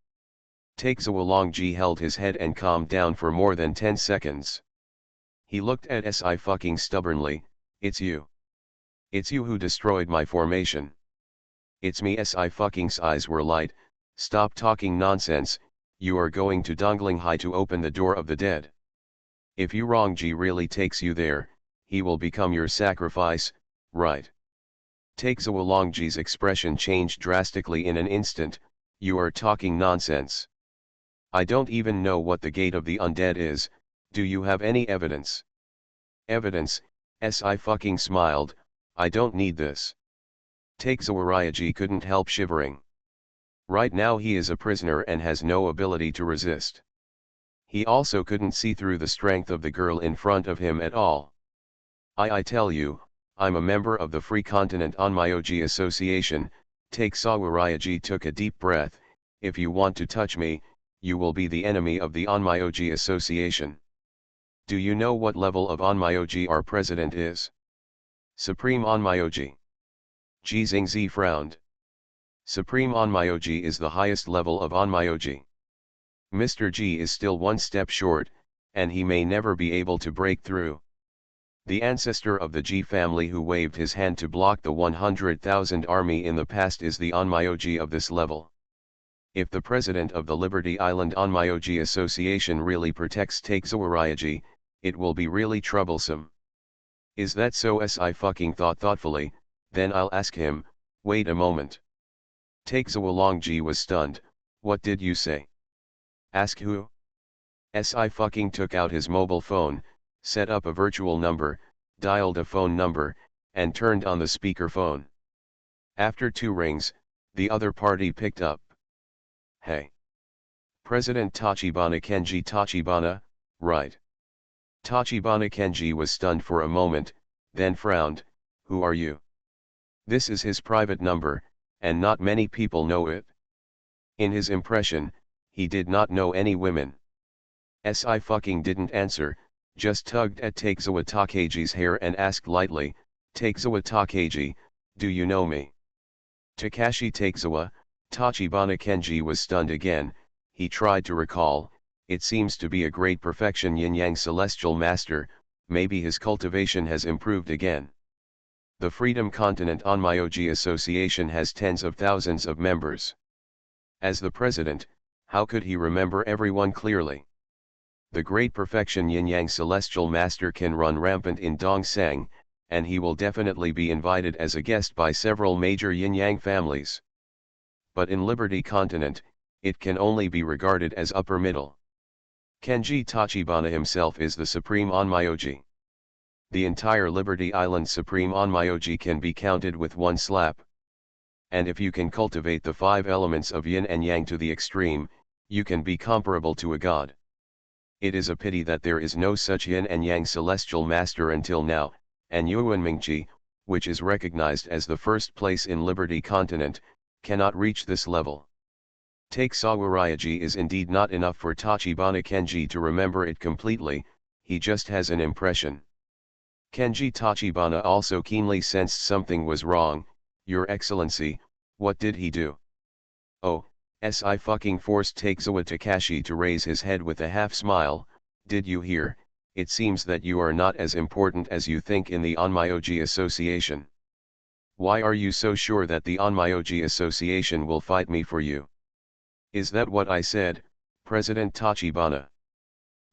A: Takezawalongji held his head and calmed down for more than 10 seconds. He looked at Si fucking stubbornly. It's you. It's you who destroyed my formation. It's me. Si fucking's eyes were light. Stop talking nonsense, you are going to Dongling High to open the door of the dead. If you wrong G really takes you there, he will become your sacrifice, right? Takes Long G's expression changed drastically in an instant. You are talking nonsense. I don't even know what the gate of the undead is. Do you have any evidence? Evidence? Si fucking smiled. I don't need this. Takes G couldn't help shivering. Right now he is a prisoner and has no ability to resist. He also couldn't see through the strength of the girl in front of him at all. I tell you, I'm a member of the Free Continent Onmyoji Association. Take Sawarayaji took a deep breath. If you want to touch me, you will be the enemy of the Onmyoji Association. Do you know what level of Onmyoji our president is? Supreme Onmyoji. Ji Xingzi frowned. Supreme Onmyoji is the highest level of Onmyoji. Mr. G is still one step short, and he may never be able to break through. The ancestor of the G family who waved his hand to block the 100,000 army in the past is the Onmyoji of this level. If the president of the Liberty Island Onmyoji Association really protects Takesawarayaji, it will be really troublesome. Is that so? Si fucking thought thoughtfully, then I'll ask him. Wait a moment. Takesawalongji was stunned. What did you say? Ask who? Si fucking took out his mobile phone, set up a virtual number, dialed a phone number, and turned on the speakerphone. After 2 rings, the other party picked up. Hey. President Tachibana Kenji. Tachibana, right. Tachibana Kenji was stunned for a moment, then frowned. Who are you? This is his private number, and not many people know it. In his impression, he did not know any women. Si fucking didn't answer, just tugged at Takezawa Takeji's hair and asked lightly, Takezawa Takeji, do you know me? Takashi Takezawa. Tachibana Kenji was stunned again. He tried to recall. It seems to be a great perfection yin-yang celestial master. Maybe his cultivation has improved again. The Freedom Continent Onmyoji Association has tens of thousands of members. As the president, how could he remember everyone clearly? The great perfection yin-yang celestial master can run rampant in Dongsang, and he will definitely be invited as a guest by several major yin-yang families. But in Liberty Continent, it can only be regarded as upper middle. Kenji Tachibana himself is the supreme Onmyoji. The entire Liberty Island supreme Onmyoji can be counted with one slap. And if you can cultivate the 5 elements of yin and yang to the extreme, you can be comparable to a god. It is a pity that there is no such yin and yang celestial master until now, and Yuanmingji, which is recognized as the first place in Liberty Continent, cannot reach this level. Take Sawarayaji is indeed not enough for Tachibana Kenji to remember it completely, he just has an impression. Kenji Tachibana also keenly sensed something was wrong. Your Excellency, what did he do? Oh, Si fucking forced Takezawa Takashi to raise his head with a half smile. Did you hear? It seems that you are not as important as you think in the Onmyoji Association. Why are you so sure that the Onmyoji Association will fight me for you? Is that what I said, President Tachibana?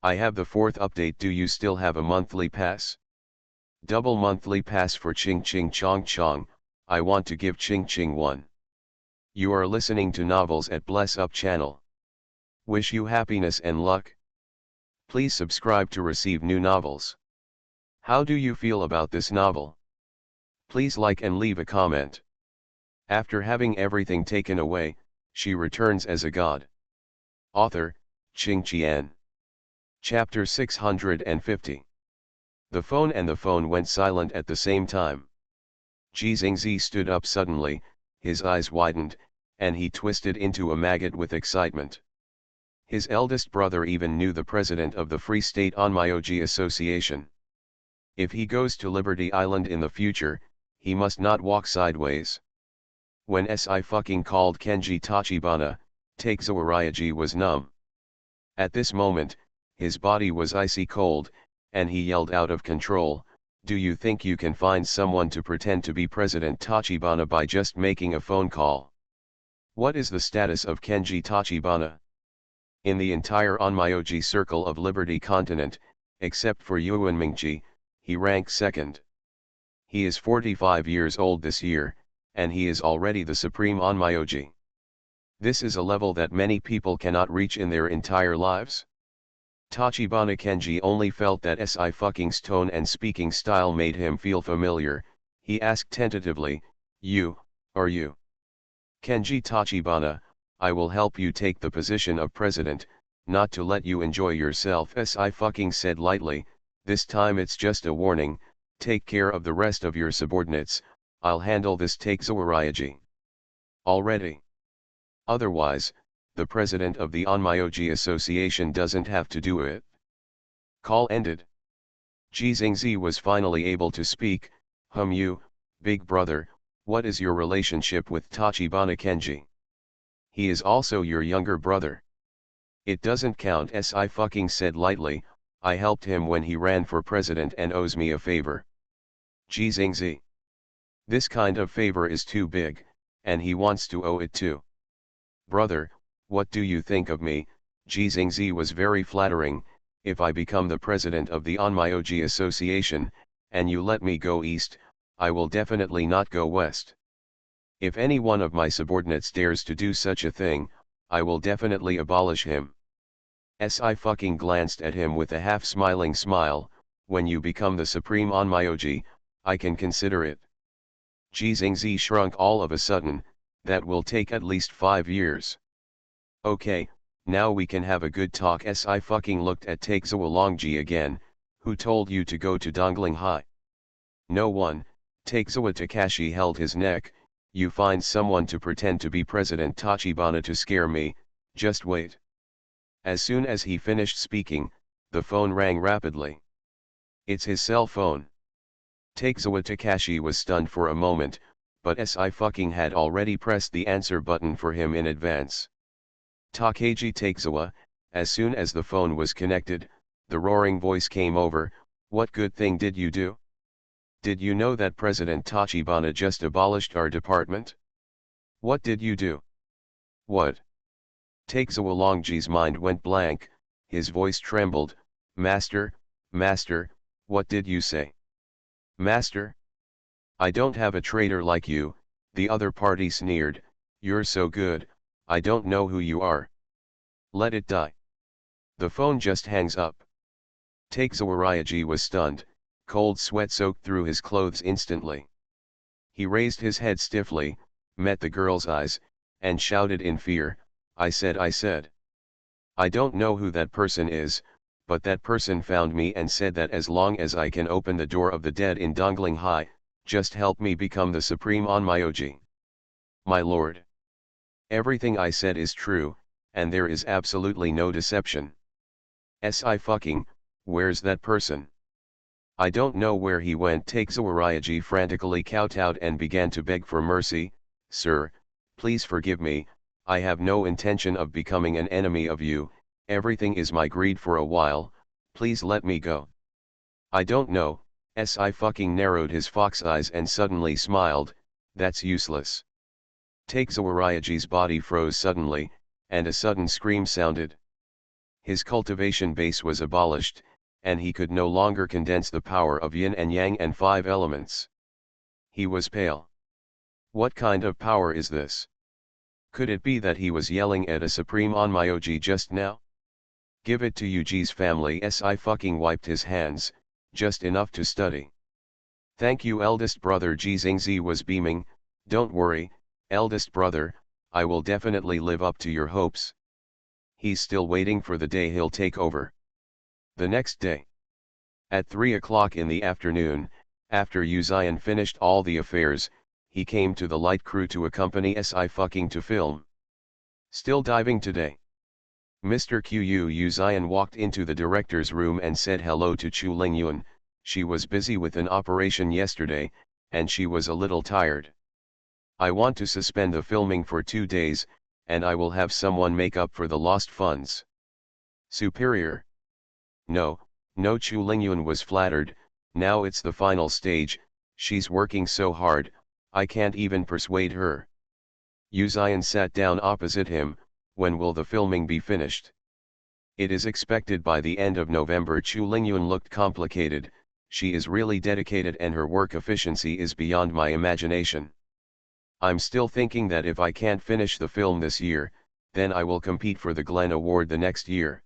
A: I have the 4th update. Do you still have a monthly pass? Double monthly pass for Ching Ching Chong Chong. I want to give Ching Ching one. You are listening to Novels at Bless Up channel. Wish you happiness and luck. Please subscribe to receive new novels. How do you feel about this novel? Please like and leave a comment. After having everything taken away, she returns as a god. Author, Qing Qian. Chapter 650. The phone went silent at the same time. Ji Xingzi stood up suddenly, his eyes widened, and he twisted into a maggot with excitement. His eldest brother even knew the president of the Free State Onmyoji Association. If he goes to Liberty Island in the future, he must not walk sideways. When Si fucking called Kenji Tachibana, Takesawarayaji was numb. At this moment, his body was icy cold, and he yelled out of control, "Do you think you can find someone to pretend to be President Tachibana by just making a phone call? What is the status of Kenji Tachibana? In the entire Onmyoji Circle of Liberty continent, except for Yuan Mingchi, he ranks second. He is 45 years old this year, and he is already the supreme Onmyoji. This is a level that many people cannot reach in their entire lives." Tachibana Kenji only felt that Sci-Fi's tone and speaking style made him feel familiar. He asked tentatively, Are you? Kenji Tachibana, I will help you take the position of president, not to let you enjoy yourself. Sci-Fi said lightly, this time it's just a warning, take care of the rest of your subordinates, I'll handle this. Takezawa Ryaji. Already. Otherwise, the president of the Onmyoji Association doesn't have to do it. Call ended. Ji Xingzi was finally able to speak. You, big brother, what is your relationship with Tachibana Kenji? He is also your younger brother. It doesn't count. Sci said lightly, I helped him when he ran for president and owes me a favor. Ji Xingzi. This kind of favor is too big, and he wants to owe it too. Brother, what do you think of me? Ji Xingzi was very flattering. If I become the president of the Onmyoji Association, and you let me go east, I will definitely not go west. If any one of my subordinates dares to do such a thing, I will definitely abolish him. Sci glanced at him with a half-smiling smile. When you become the supreme Onmyoji, I can consider it. Ji Xingzi shrunk all of a sudden. That will take at least 5 years. Okay, now we can have a good talk. Sci looked at Takezawa Longji again. Who told you to go to Dongling High? No one. Takezawa Takashi held his neck. You find someone to pretend to be President Tachibana to scare me, just wait. As soon as he finished speaking, the phone rang rapidly. It's his cell phone. Takezawa Takashi was stunned for a moment, but Sci had already pressed the answer button for him in advance. Takagi Takezawa. As soon as the phone was connected, the roaring voice came over, what good thing did you do? Did you know that President Tachibana just abolished our department? What did you do? What? Takezawa Longji's mind went blank, his voice trembled, Master, what did you say? Master? I don't have a traitor like you, the other party sneered, you're so good, I don't know who you are. Let it die. The phone just hangs up. Takezawa Ryaji was stunned, cold sweat soaked through his clothes instantly. He raised his head stiffly, met the girl's eyes, and shouted in fear, I said. I don't know who that person is, but that person found me and said that as long as I can open the door of the dead in Dongling High, just help me become the supreme Onmyoji. My lord. Everything I said is true, and there is absolutely no deception. Where's that person? I don't know where he went. Takezawa Ryaji frantically kowtowed and began to beg for mercy, Sir, please forgive me, I have no intention of becoming an enemy of you, everything is my greed for a while, please let me go. I don't know. Sci narrowed his fox eyes and suddenly smiled, that's useless. Takezawa Ryaji's body froze suddenly, and a sudden scream sounded. His cultivation base was abolished, and he could no longer condense the power of yin and yang and 5 elements. He was pale. What kind of power is this? Could it be that he was yelling at a supreme Onmyoji just now? Give it to Yuji's family. Sci wiped his hands, just enough to study. Thank you eldest brother. Ji Xingzi was beaming, don't worry, eldest brother, I will definitely live up to your hopes. He's still waiting for the day he'll take over. The next day. At 3 o'clock in the afternoon, after Uzian finished all the affairs, he came to the light crew to accompany Sci to film. Still diving today? Mr. Qu Uzian walked into the director's room and said hello to Chu Lingyun. She was busy with an operation yesterday, and she was a little tired. I want to suspend the filming for 2 days, and I will have someone make up for the lost funds. Superior. No, No, Chu Lingyun was flattered. Now it's the final stage, she's working so hard, I can't even persuade her. Yu Zian sat down opposite him. When will the filming be finished? It is expected by the end of November. Chu Lingyun looked complicated. She is really dedicated and her work efficiency is beyond my imagination. I'm still thinking that if I can't finish the film this year, then I will compete for the Glenn Award the next year.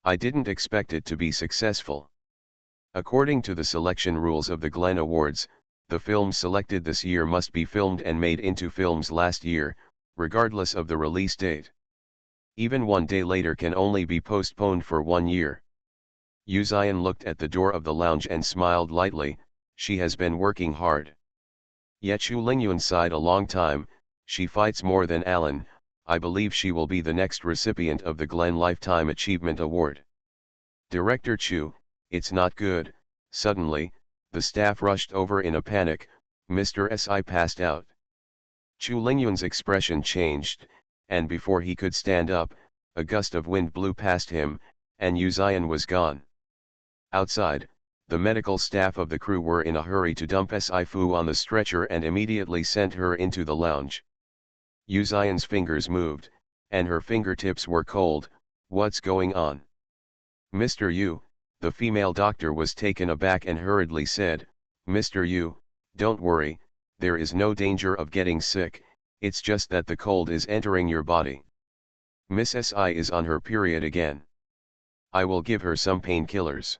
A: I didn't expect it to be successful. According to the selection rules of the Glenn Awards, the films selected this year must be filmed and made into films last year, regardless of the release date. Even one day later can only be postponed for 1 year. Yu Zian looked at the door of the lounge and smiled lightly. She has been working hard. Yet Chu Lingyun sighed a long time. She fights more than Alan. I believe she will be the next recipient of the Glenn Lifetime Achievement Award. Director Chu, it's not good. Suddenly, the staff rushed over in a panic. Mr. Si passed out. Chu Lingyun's expression changed, and before he could stand up, a gust of wind blew past him, and Yu Zian was gone. Outside, the medical staff of the crew were in a hurry to dump Si Fu on the stretcher and immediately sent her into the lounge. Yu Zian's fingers moved, and her fingertips were cold. What's going on? Mr. Yu, the female doctor was taken aback and hurriedly said, Mr. Yu, don't worry, there is no danger of getting sick, it's just that the cold is entering your body. Miss Si is on her period again. I will give her some painkillers.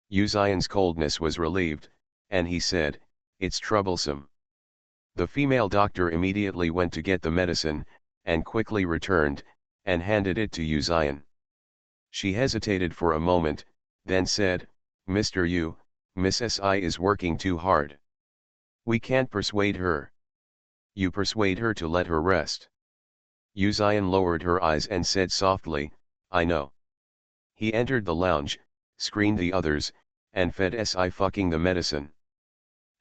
A: Yu Zian's coldness was relieved, and he said, it's troublesome. The female doctor immediately went to get the medicine, and quickly returned, and handed it to Yu Zian. She hesitated for a moment, then said, Mr. Yu, Miss Si is working too hard. We can't persuade her. You persuade her to let her rest. Yu Zian lowered her eyes and said softly, I know. He entered the lounge, screened the others, and fed Si fucking the medicine.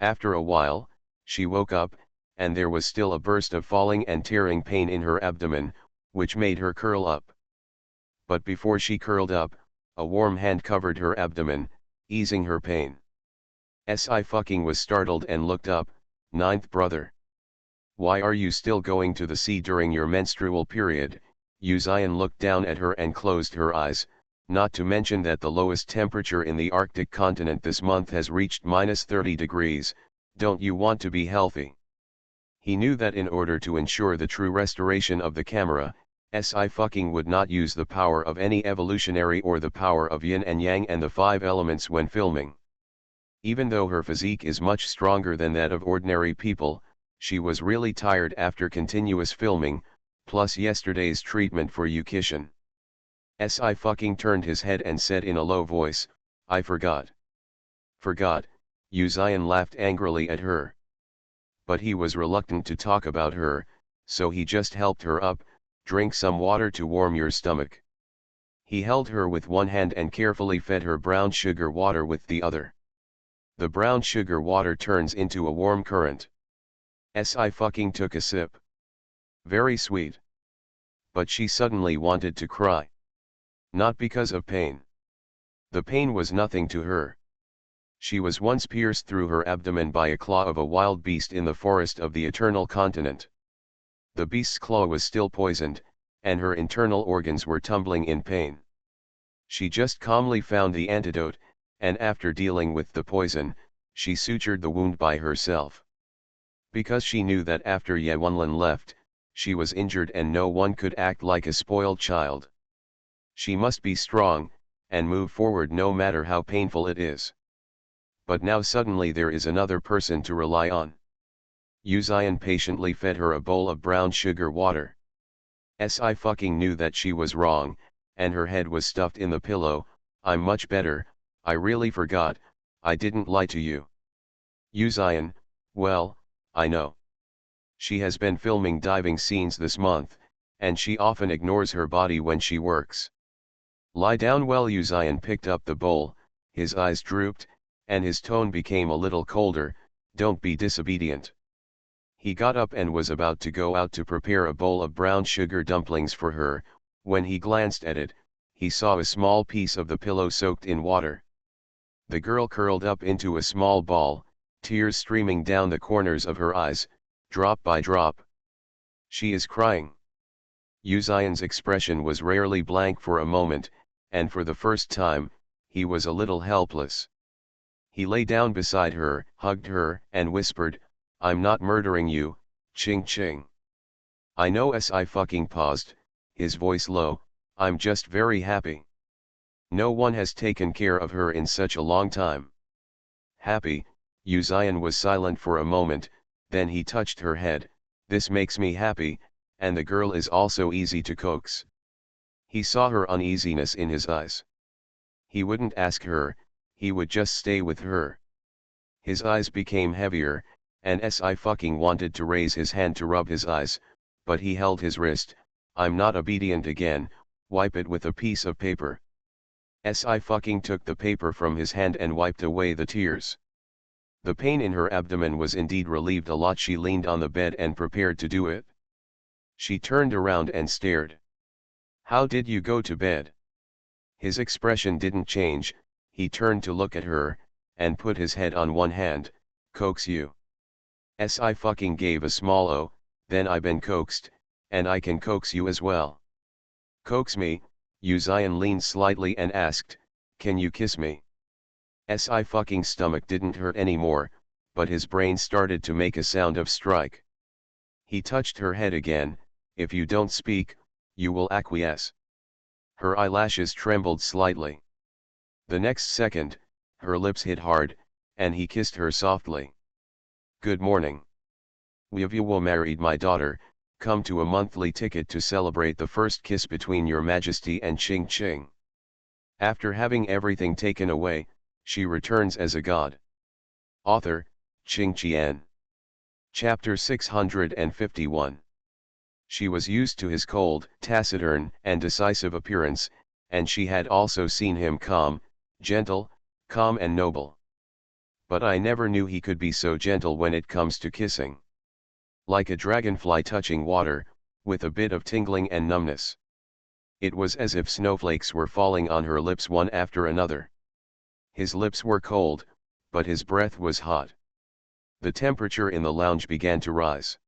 A: After a while, she woke up, and there was still a burst of falling and tearing pain in her abdomen, which made her curl up. But before she curled up, a warm hand covered her abdomen, easing her pain. Si fucking was startled and looked up. Ninth brother. Why are you still going to the sea during your menstrual period? Yu Zian looked down at her and closed her eyes, not to mention that the lowest temperature in the Arctic continent this month has reached -30 degrees, don't you want to be healthy? He knew that in order to ensure the true restoration of the camera, Si fucking would not use the power of any evolutionary or the power of yin and yang and the 5 elements when filming. Even though her physique is much stronger than that of ordinary people, she was really tired after continuous filming, plus yesterday's treatment for Yukishin. Si fucking turned his head and said in a low voice, I forgot. Forgot? Yu Zian laughed angrily at her. But he was reluctant to talk about her, so he just helped her up. Drink some water to warm your stomach. He held her with one hand and carefully fed her brown sugar water with the other. The brown sugar water turns into a warm current. Si fucking took a sip. Very sweet. But she suddenly wanted to cry. Not because of pain. The pain was nothing to her. She was once pierced through her abdomen by a claw of a wild beast in the forest of the Eternal Continent. The beast's claw was still poisoned, and her internal organs were tumbling in pain. She just calmly found the antidote, and after dealing with the poison, she sutured the wound by herself. Because she knew that after Ye Wenlin left, she was injured and no one could act like a spoiled child. She must be strong, and move forward no matter how painful it is. But now suddenly there is another person to rely on. Yu Zian patiently fed her a bowl of brown sugar water. Si fucking knew that she was wrong, and her head was stuffed in the pillow. I'm much better, I really forgot, I didn't lie to you. Yu Zian, well, I know. She has been filming diving scenes this month, and she often ignores her body when she works. Lie down well. Yu Zian picked up the bowl, his eyes drooped, and his tone became a little colder, don't be disobedient. He got up and was about to go out to prepare a bowl of brown sugar dumplings for her. When he glanced at it, he saw a small piece of the pillow soaked in water. The girl curled up into a small ball, tears streaming down the corners of her eyes, drop by drop. She is crying. Uzayan's expression was rarely blank for a moment, and for the first time, he was a little helpless. He lay down beside her, hugged her, and whispered, "I'm not murdering you, Ching Ching." "I know." Si fucking paused, his voice low, "I'm just very happy. No one has taken care of her in such a long time." "Happy?" Uzayan was silent for a moment, then he touched her head. "This makes me happy, and the girl is also easy to coax." He saw her uneasiness in his eyes. He wouldn't ask her, he would just stay with her. His eyes became heavier, and Si fucking wanted to raise his hand to rub his eyes, but he held his wrist. "I'm not obedient again, wipe it with a piece of paper." Si fucking took the paper from his hand and wiped away the tears. The pain in her abdomen was indeed relieved a lot. She leaned on the bed and prepared to do it. She turned around and stared. "How did you go to bed?" His expression didn't change. He turned to look at her, and put his head on one hand. "Coax you?" Si fucking gave a small "oh," "then I been coaxed, and I can coax you as well." "Coax me?" Uzayan leaned slightly and asked, "Can you kiss me?" Si fucking stomach didn't hurt anymore, but his brain started to make a sound of strike. He touched her head again. "If you don't speak, you will acquiesce." Her eyelashes trembled slightly. The next second, her lips hit hard, and he kissed her softly. "Good morning. We've you married my daughter, come to a monthly ticket to celebrate the first kiss between your majesty and Ching Ching. After having everything taken away, she returns as a god." Author, Ching Qian. Chapter 651. She was used to his cold, taciturn, and decisive appearance, and she had also seen him gentle, calm and noble. "But I never knew he could be so gentle when it comes to kissing. Like a dragonfly touching water, with a bit of tingling and numbness." It was as if snowflakes were falling on her lips one after another. His lips were cold, but his breath was hot. The temperature in the lounge began to rise.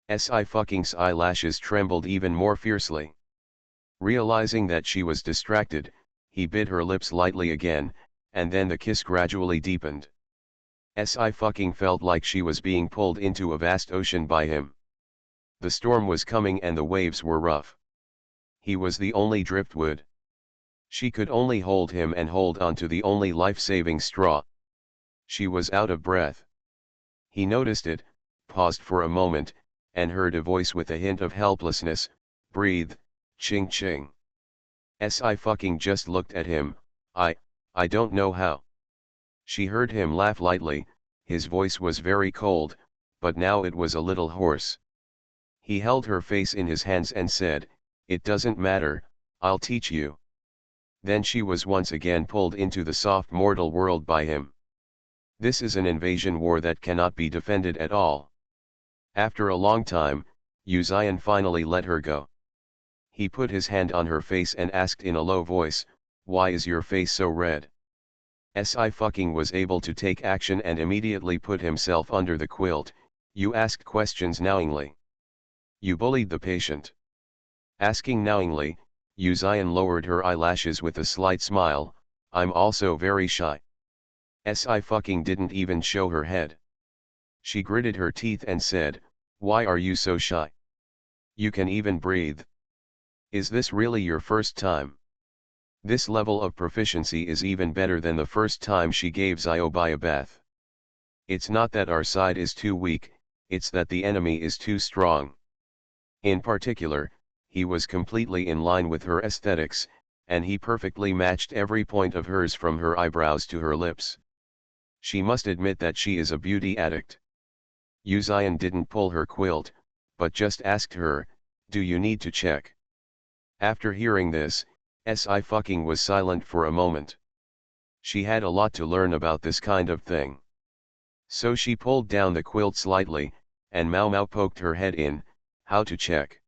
A: Si fucking's eyelashes trembled even more fiercely. Realizing that she was distracted, he bit her lips lightly again, and then the kiss gradually deepened. Si fucking felt like she was being pulled into a vast ocean by him. The storm was coming and the waves were rough. He was the only driftwood. She could only hold him and hold on to the only life-saving straw. She was out of breath. He noticed it, paused for a moment, and heard a voice with a hint of helplessness, "Breathe, Ching Ching." Si fucking just looked at him. I don't know how." She heard him laugh lightly. His voice was very cold, but now it was a little hoarse. He held her face in his hands and said, "It doesn't matter, I'll teach you." Then she was once again pulled into the soft mortal world by him. This is an invasion war that cannot be defended at all. After a long time, Uzayan finally let her go. He put his hand on her face and asked in a low voice, "Why is your face so red?" Si fucking was able to take action and immediately put himself under the quilt. "You asked questions knowingly. You bullied the patient." Asking knowingly, Uzayan lowered her eyelashes with a slight smile. "I'm also very shy." Si fucking didn't even show her head. She gritted her teeth and said, "Why are you so shy? You can even breathe. Is this really your first time?" This level of proficiency is even better than the first time she gave Xiaobai a bath. It's not that our side is too weak, it's that the enemy is too strong. In particular, he was completely in line with her aesthetics, and he perfectly matched every point of hers from her eyebrows to her lips. She must admit that she is a beauty addict. Uzayan didn't pull her quilt, but just asked her, "Do you need to check?" After hearing this, Si fucking was silent for a moment. She had a lot to learn about this kind of thing. So she pulled down the quilt slightly, and Mau Mau poked her head in. "How to check?"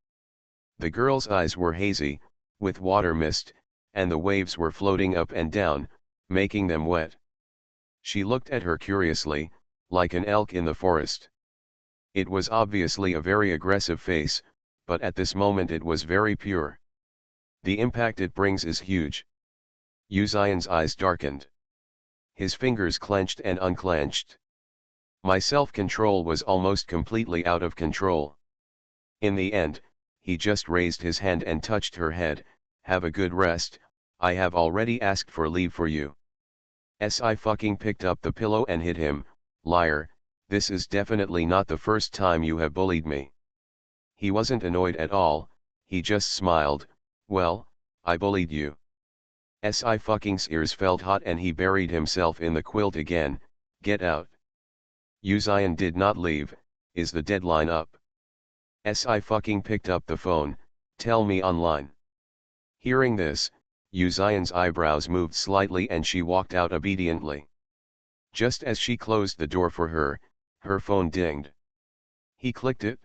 A: The girl's eyes were hazy, with water mist, and the waves were floating up and down, making them wet. She looked at her curiously, like an elk in the forest. It was obviously a very aggressive face, but at this moment it was very pure. The impact it brings is huge. Uzayan's eyes darkened. His fingers clenched and unclenched. My self-control was almost completely out of control. In the end, he just raised his hand and touched her head. Have a good rest, I have already asked for leave for you. I fucking picked up the pillow and hit him. Liar, this is definitely not the first time you have bullied me. He wasn't annoyed at all, he just smiled. Well, I bullied you. I fucking's ears felt hot and he buried himself in the quilt again. Get out. Uzayan did not leave. Is the deadline up? I fucking picked up the phone. Tell me online. Hearing this, Uzayan's eyebrows moved slightly and she walked out obediently. Just as she closed the door for her, her phone dinged. He clicked it.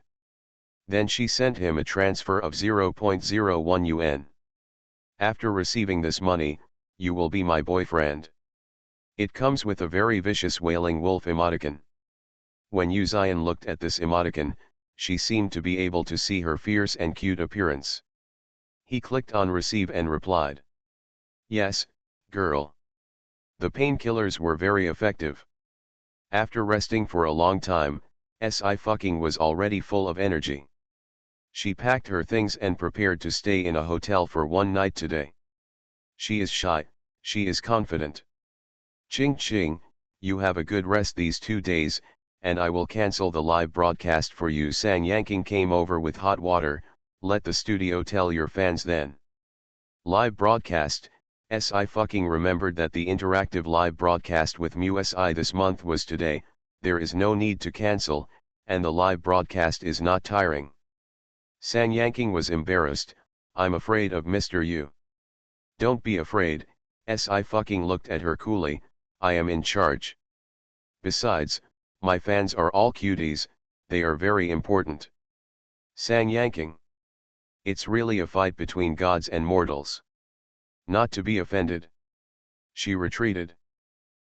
A: Then she sent him a transfer of 0.01 yuan. After receiving this money, you will be my boyfriend. It comes with a very vicious wailing wolf emoticon. When Uzayan looked at this emoticon, she seemed to be able to see her fierce and cute appearance. He clicked on receive and replied. Yes, girl. The painkillers were very effective. After resting for a long time, I fucking was already full of energy. She packed her things and prepared to stay in a hotel for one night today. She is shy, she is confident. Ching ching, you have a good rest these 2 days, and I will cancel the live broadcast for you. Sang Yanking came over with hot water. Let the studio tell your fans then. Live broadcast. I fucking remembered that the interactive live broadcast with MUSI this month was today. There is no need to cancel, and the live broadcast is not tiring. Sang Yanking was embarrassed. I'm afraid of Mr. Yu. Don't be afraid. I fucking looked at her coolly. I am in charge. Besides, my fans are all cuties, they are very important. Sang Yanking. It's really a fight between gods and mortals. Not to be offended. She retreated.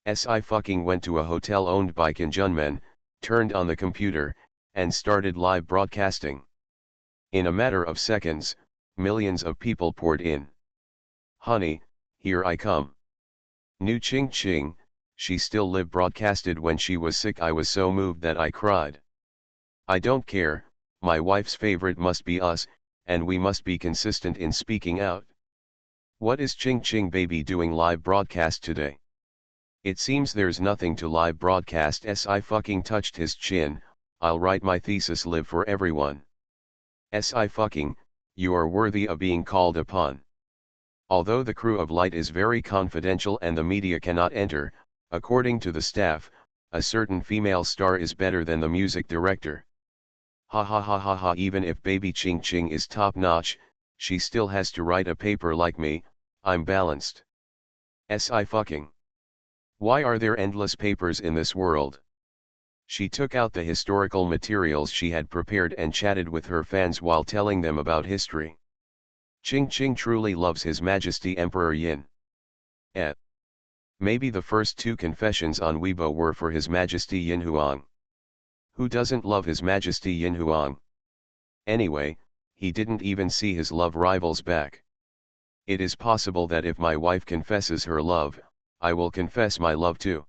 A: I fucking went to a hotel owned by Kim Junmen, turned on the computer, and started live broadcasting. In a matter of seconds, millions of people poured in. Honey, here I come. New Ching Ching, she still live broadcasted when she was sick. I was so moved that I cried. I don't care, my wife's favorite must be us, and we must be consistent in speaking out. What is Ching Ching baby doing live broadcast today? It seems there's nothing to live broadcast. I fucking touched his chin. I'll write my thesis live for everyone. I fucking, you are worthy of being called upon. Although the crew of Light is very confidential and the media cannot enter, according to the staff, a certain female star is better than the music director. Ha ha ha ha ha. Even if baby Ching Ching is top notch, she still has to write a paper like me. I'm balanced. I fucking. Why are there endless papers in this world? She took out the historical materials she had prepared and chatted with her fans while telling them about history. Ching Ching truly loves His Majesty Emperor Yin. Maybe the first 2 confessions on Weibo were for His Majesty Yin Huang. Who doesn't love His Majesty Yin Huang? Anyway, he didn't even see his love rivals back. It is possible that if my wife confesses her love, I will confess my love too.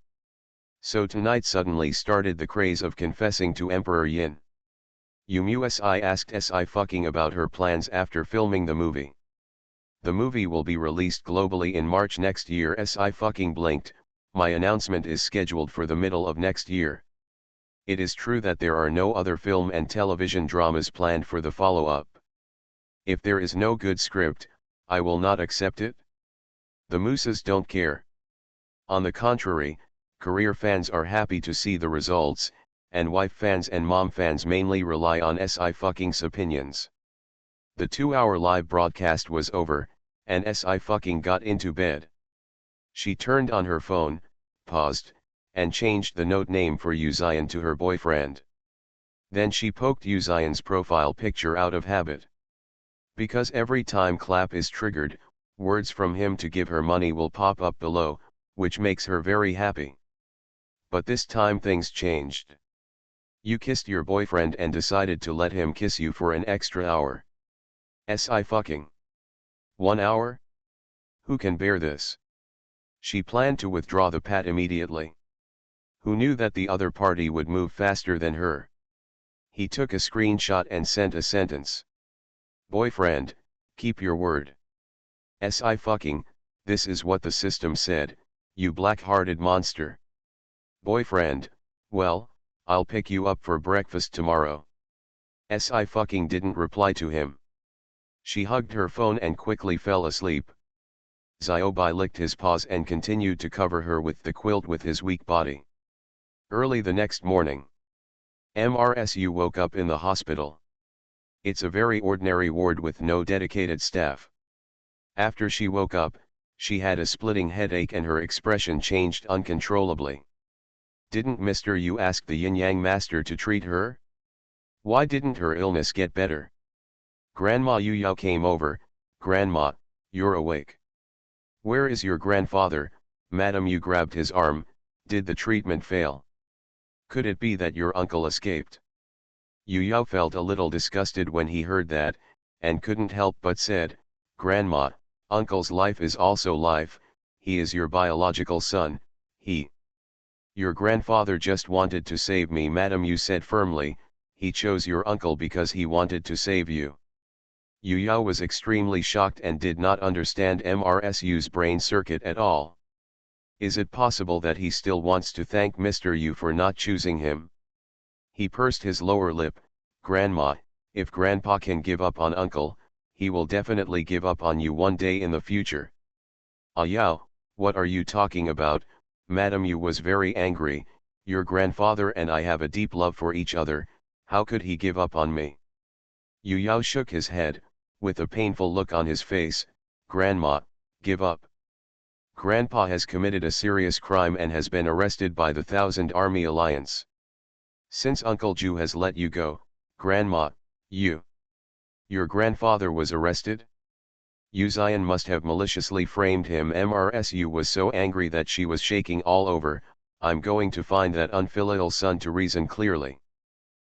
A: So tonight suddenly started the craze of confessing to Emperor Yin. UMUSI asked I fucking about her plans after filming the movie. The movie will be released globally in March next year. I fucking blinked. My announcement is scheduled for the middle of next year. It is true that there are no other film and television dramas planned for the follow-up. If there is no good script, I will not accept it. The Moosas don't care. On the contrary, career fans are happy to see the results, and wife fans and mom fans mainly rely on I fucking's opinions. The 2-hour live broadcast was over, and I fucking got into bed. She turned on her phone, paused, and changed the note name for Uzayan to her boyfriend. Then she poked Uzayan's profile picture out of habit. Because every time clap is triggered, Words from him to give her money will pop up below, which makes her very happy. But this time things changed. You kissed your boyfriend and decided to let him kiss you for an extra hour. Si fucking 1 hour? Who can bear this? She planned to withdraw the pat immediately. Who knew that the other party would move faster than her? He took a screenshot and sent a sentence. Boyfriend, keep your word. Si fucking, this is what the system said, you black-hearted monster. Boyfriend, well, I'll pick you up for breakfast tomorrow. Si fucking didn't reply to him. She hugged her phone and quickly fell asleep. Ziobai licked his paws and continued to cover her with the quilt with his weak body. Early the next morning, MRSU woke up in the hospital. It's a very ordinary ward with no dedicated staff. After she woke up, she had a splitting headache and her expression changed uncontrollably. Didn't Mr. Yu ask the yin-yang master to treat her? Why didn't her illness get better? Grandma Yu Yao came over. Grandma, you're awake. Where is your grandfather? Madam Yu grabbed his arm. Did the treatment fail? Could it be that your uncle escaped? Yu Yao felt a little disgusted when he heard that, and couldn't help but said, Grandma, uncle's life is also life, he is your biological son, Your grandfather just wanted to save me, Madam Yu said firmly. He chose your uncle because he wanted to save you. Yu Yao was extremely shocked and did not understand MRSU's brain circuit at all. Is it possible that he still wants to thank Mr. Yu for not choosing him? He pursed his lower lip. Grandma, if Grandpa can give up on uncle, he will definitely give up on you one day in the future. Ah Yao, what are you talking about? Madam Yu was very angry. Your grandfather and I have a deep love for each other, how could he give up on me? Yu Yao shook his head, with a painful look on his face. Grandma, give up. Grandpa has committed a serious crime and has been arrested by the Thousand Army Alliance. Since Uncle Ju has let you go, Grandma, your grandfather was arrested? Yu Zian must have maliciously framed him. MRSU was so angry that she was shaking all over. I'm going to find that unfilial son to reason clearly.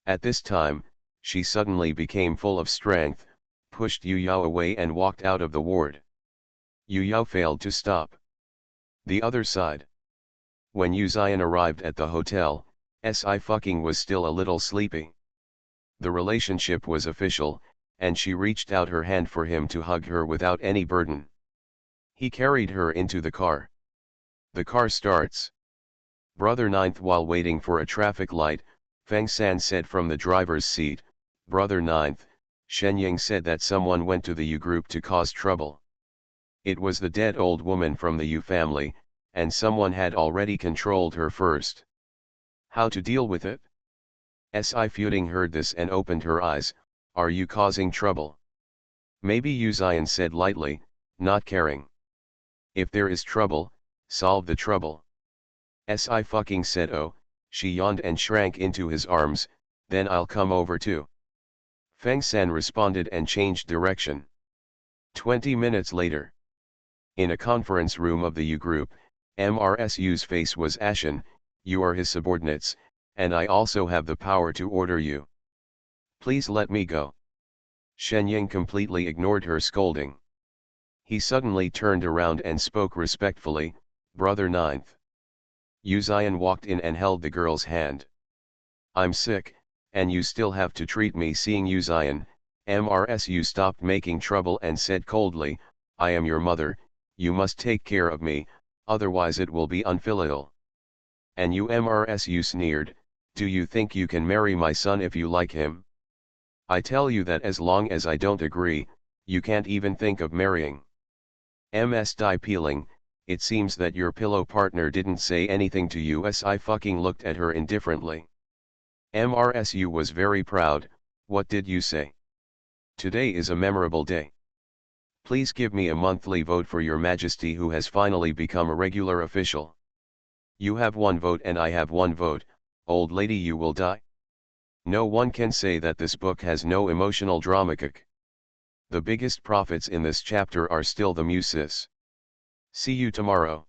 A: At this time, she suddenly became full of strength, pushed Yu Yao away and walked out of the ward. Yu Yao failed to stop. The other side. When Yu Zian arrived at the hotel, Si fucking was still a little sleepy. The relationship was official, and she reached out her hand for him to hug her without any burden. He carried her into the car. The car starts. Brother Ninth. While waiting for a traffic light, Feng San said from the driver's seat, Brother Ninth, Shen Ying said that someone went to the Yu group to cause trouble. It was the dead old woman from the Yu family, and someone had already controlled her first. How to deal with it? Si Feuding heard this and opened her eyes. Are you causing trouble? Maybe, Yu Zian said lightly, not caring. If there is trouble, solve the trouble. Si fucking said, oh. She yawned and shrank into his arms. Then I'll come over too. Feng San responded and changed direction. 20 minutes later. In a conference room of the Yu group, MRSU's face was ashen. You are his subordinates, and I also have the power to order you. Please let me go. Shen Ying completely ignored her scolding. He suddenly turned around and spoke respectfully, Brother Ninth. Yu Zian walked in and held the girl's hand. I'm sick, and you still have to treat me. Seeing Yu Zian, MRSU stopped making trouble and said coldly, I am your mother, you must take care of me, otherwise it will be unfilial. And you, MRSU sneered, do you think you can marry my son if you like him? I tell you that as long as I don't agree, you can't even think of marrying. MS Die peeling. It seems that your pillow partner didn't say anything to you. Si fucking looked at her indifferently. MRSU was very proud. What did you say? Today is a memorable day. Please give me a monthly vote for your majesty who has finally become a regular official. You have 1 vote and I have 1 vote, old lady, you will die. No one can say that this book has no emotional drama. The biggest prophets in this chapter are still the Muses. See you tomorrow.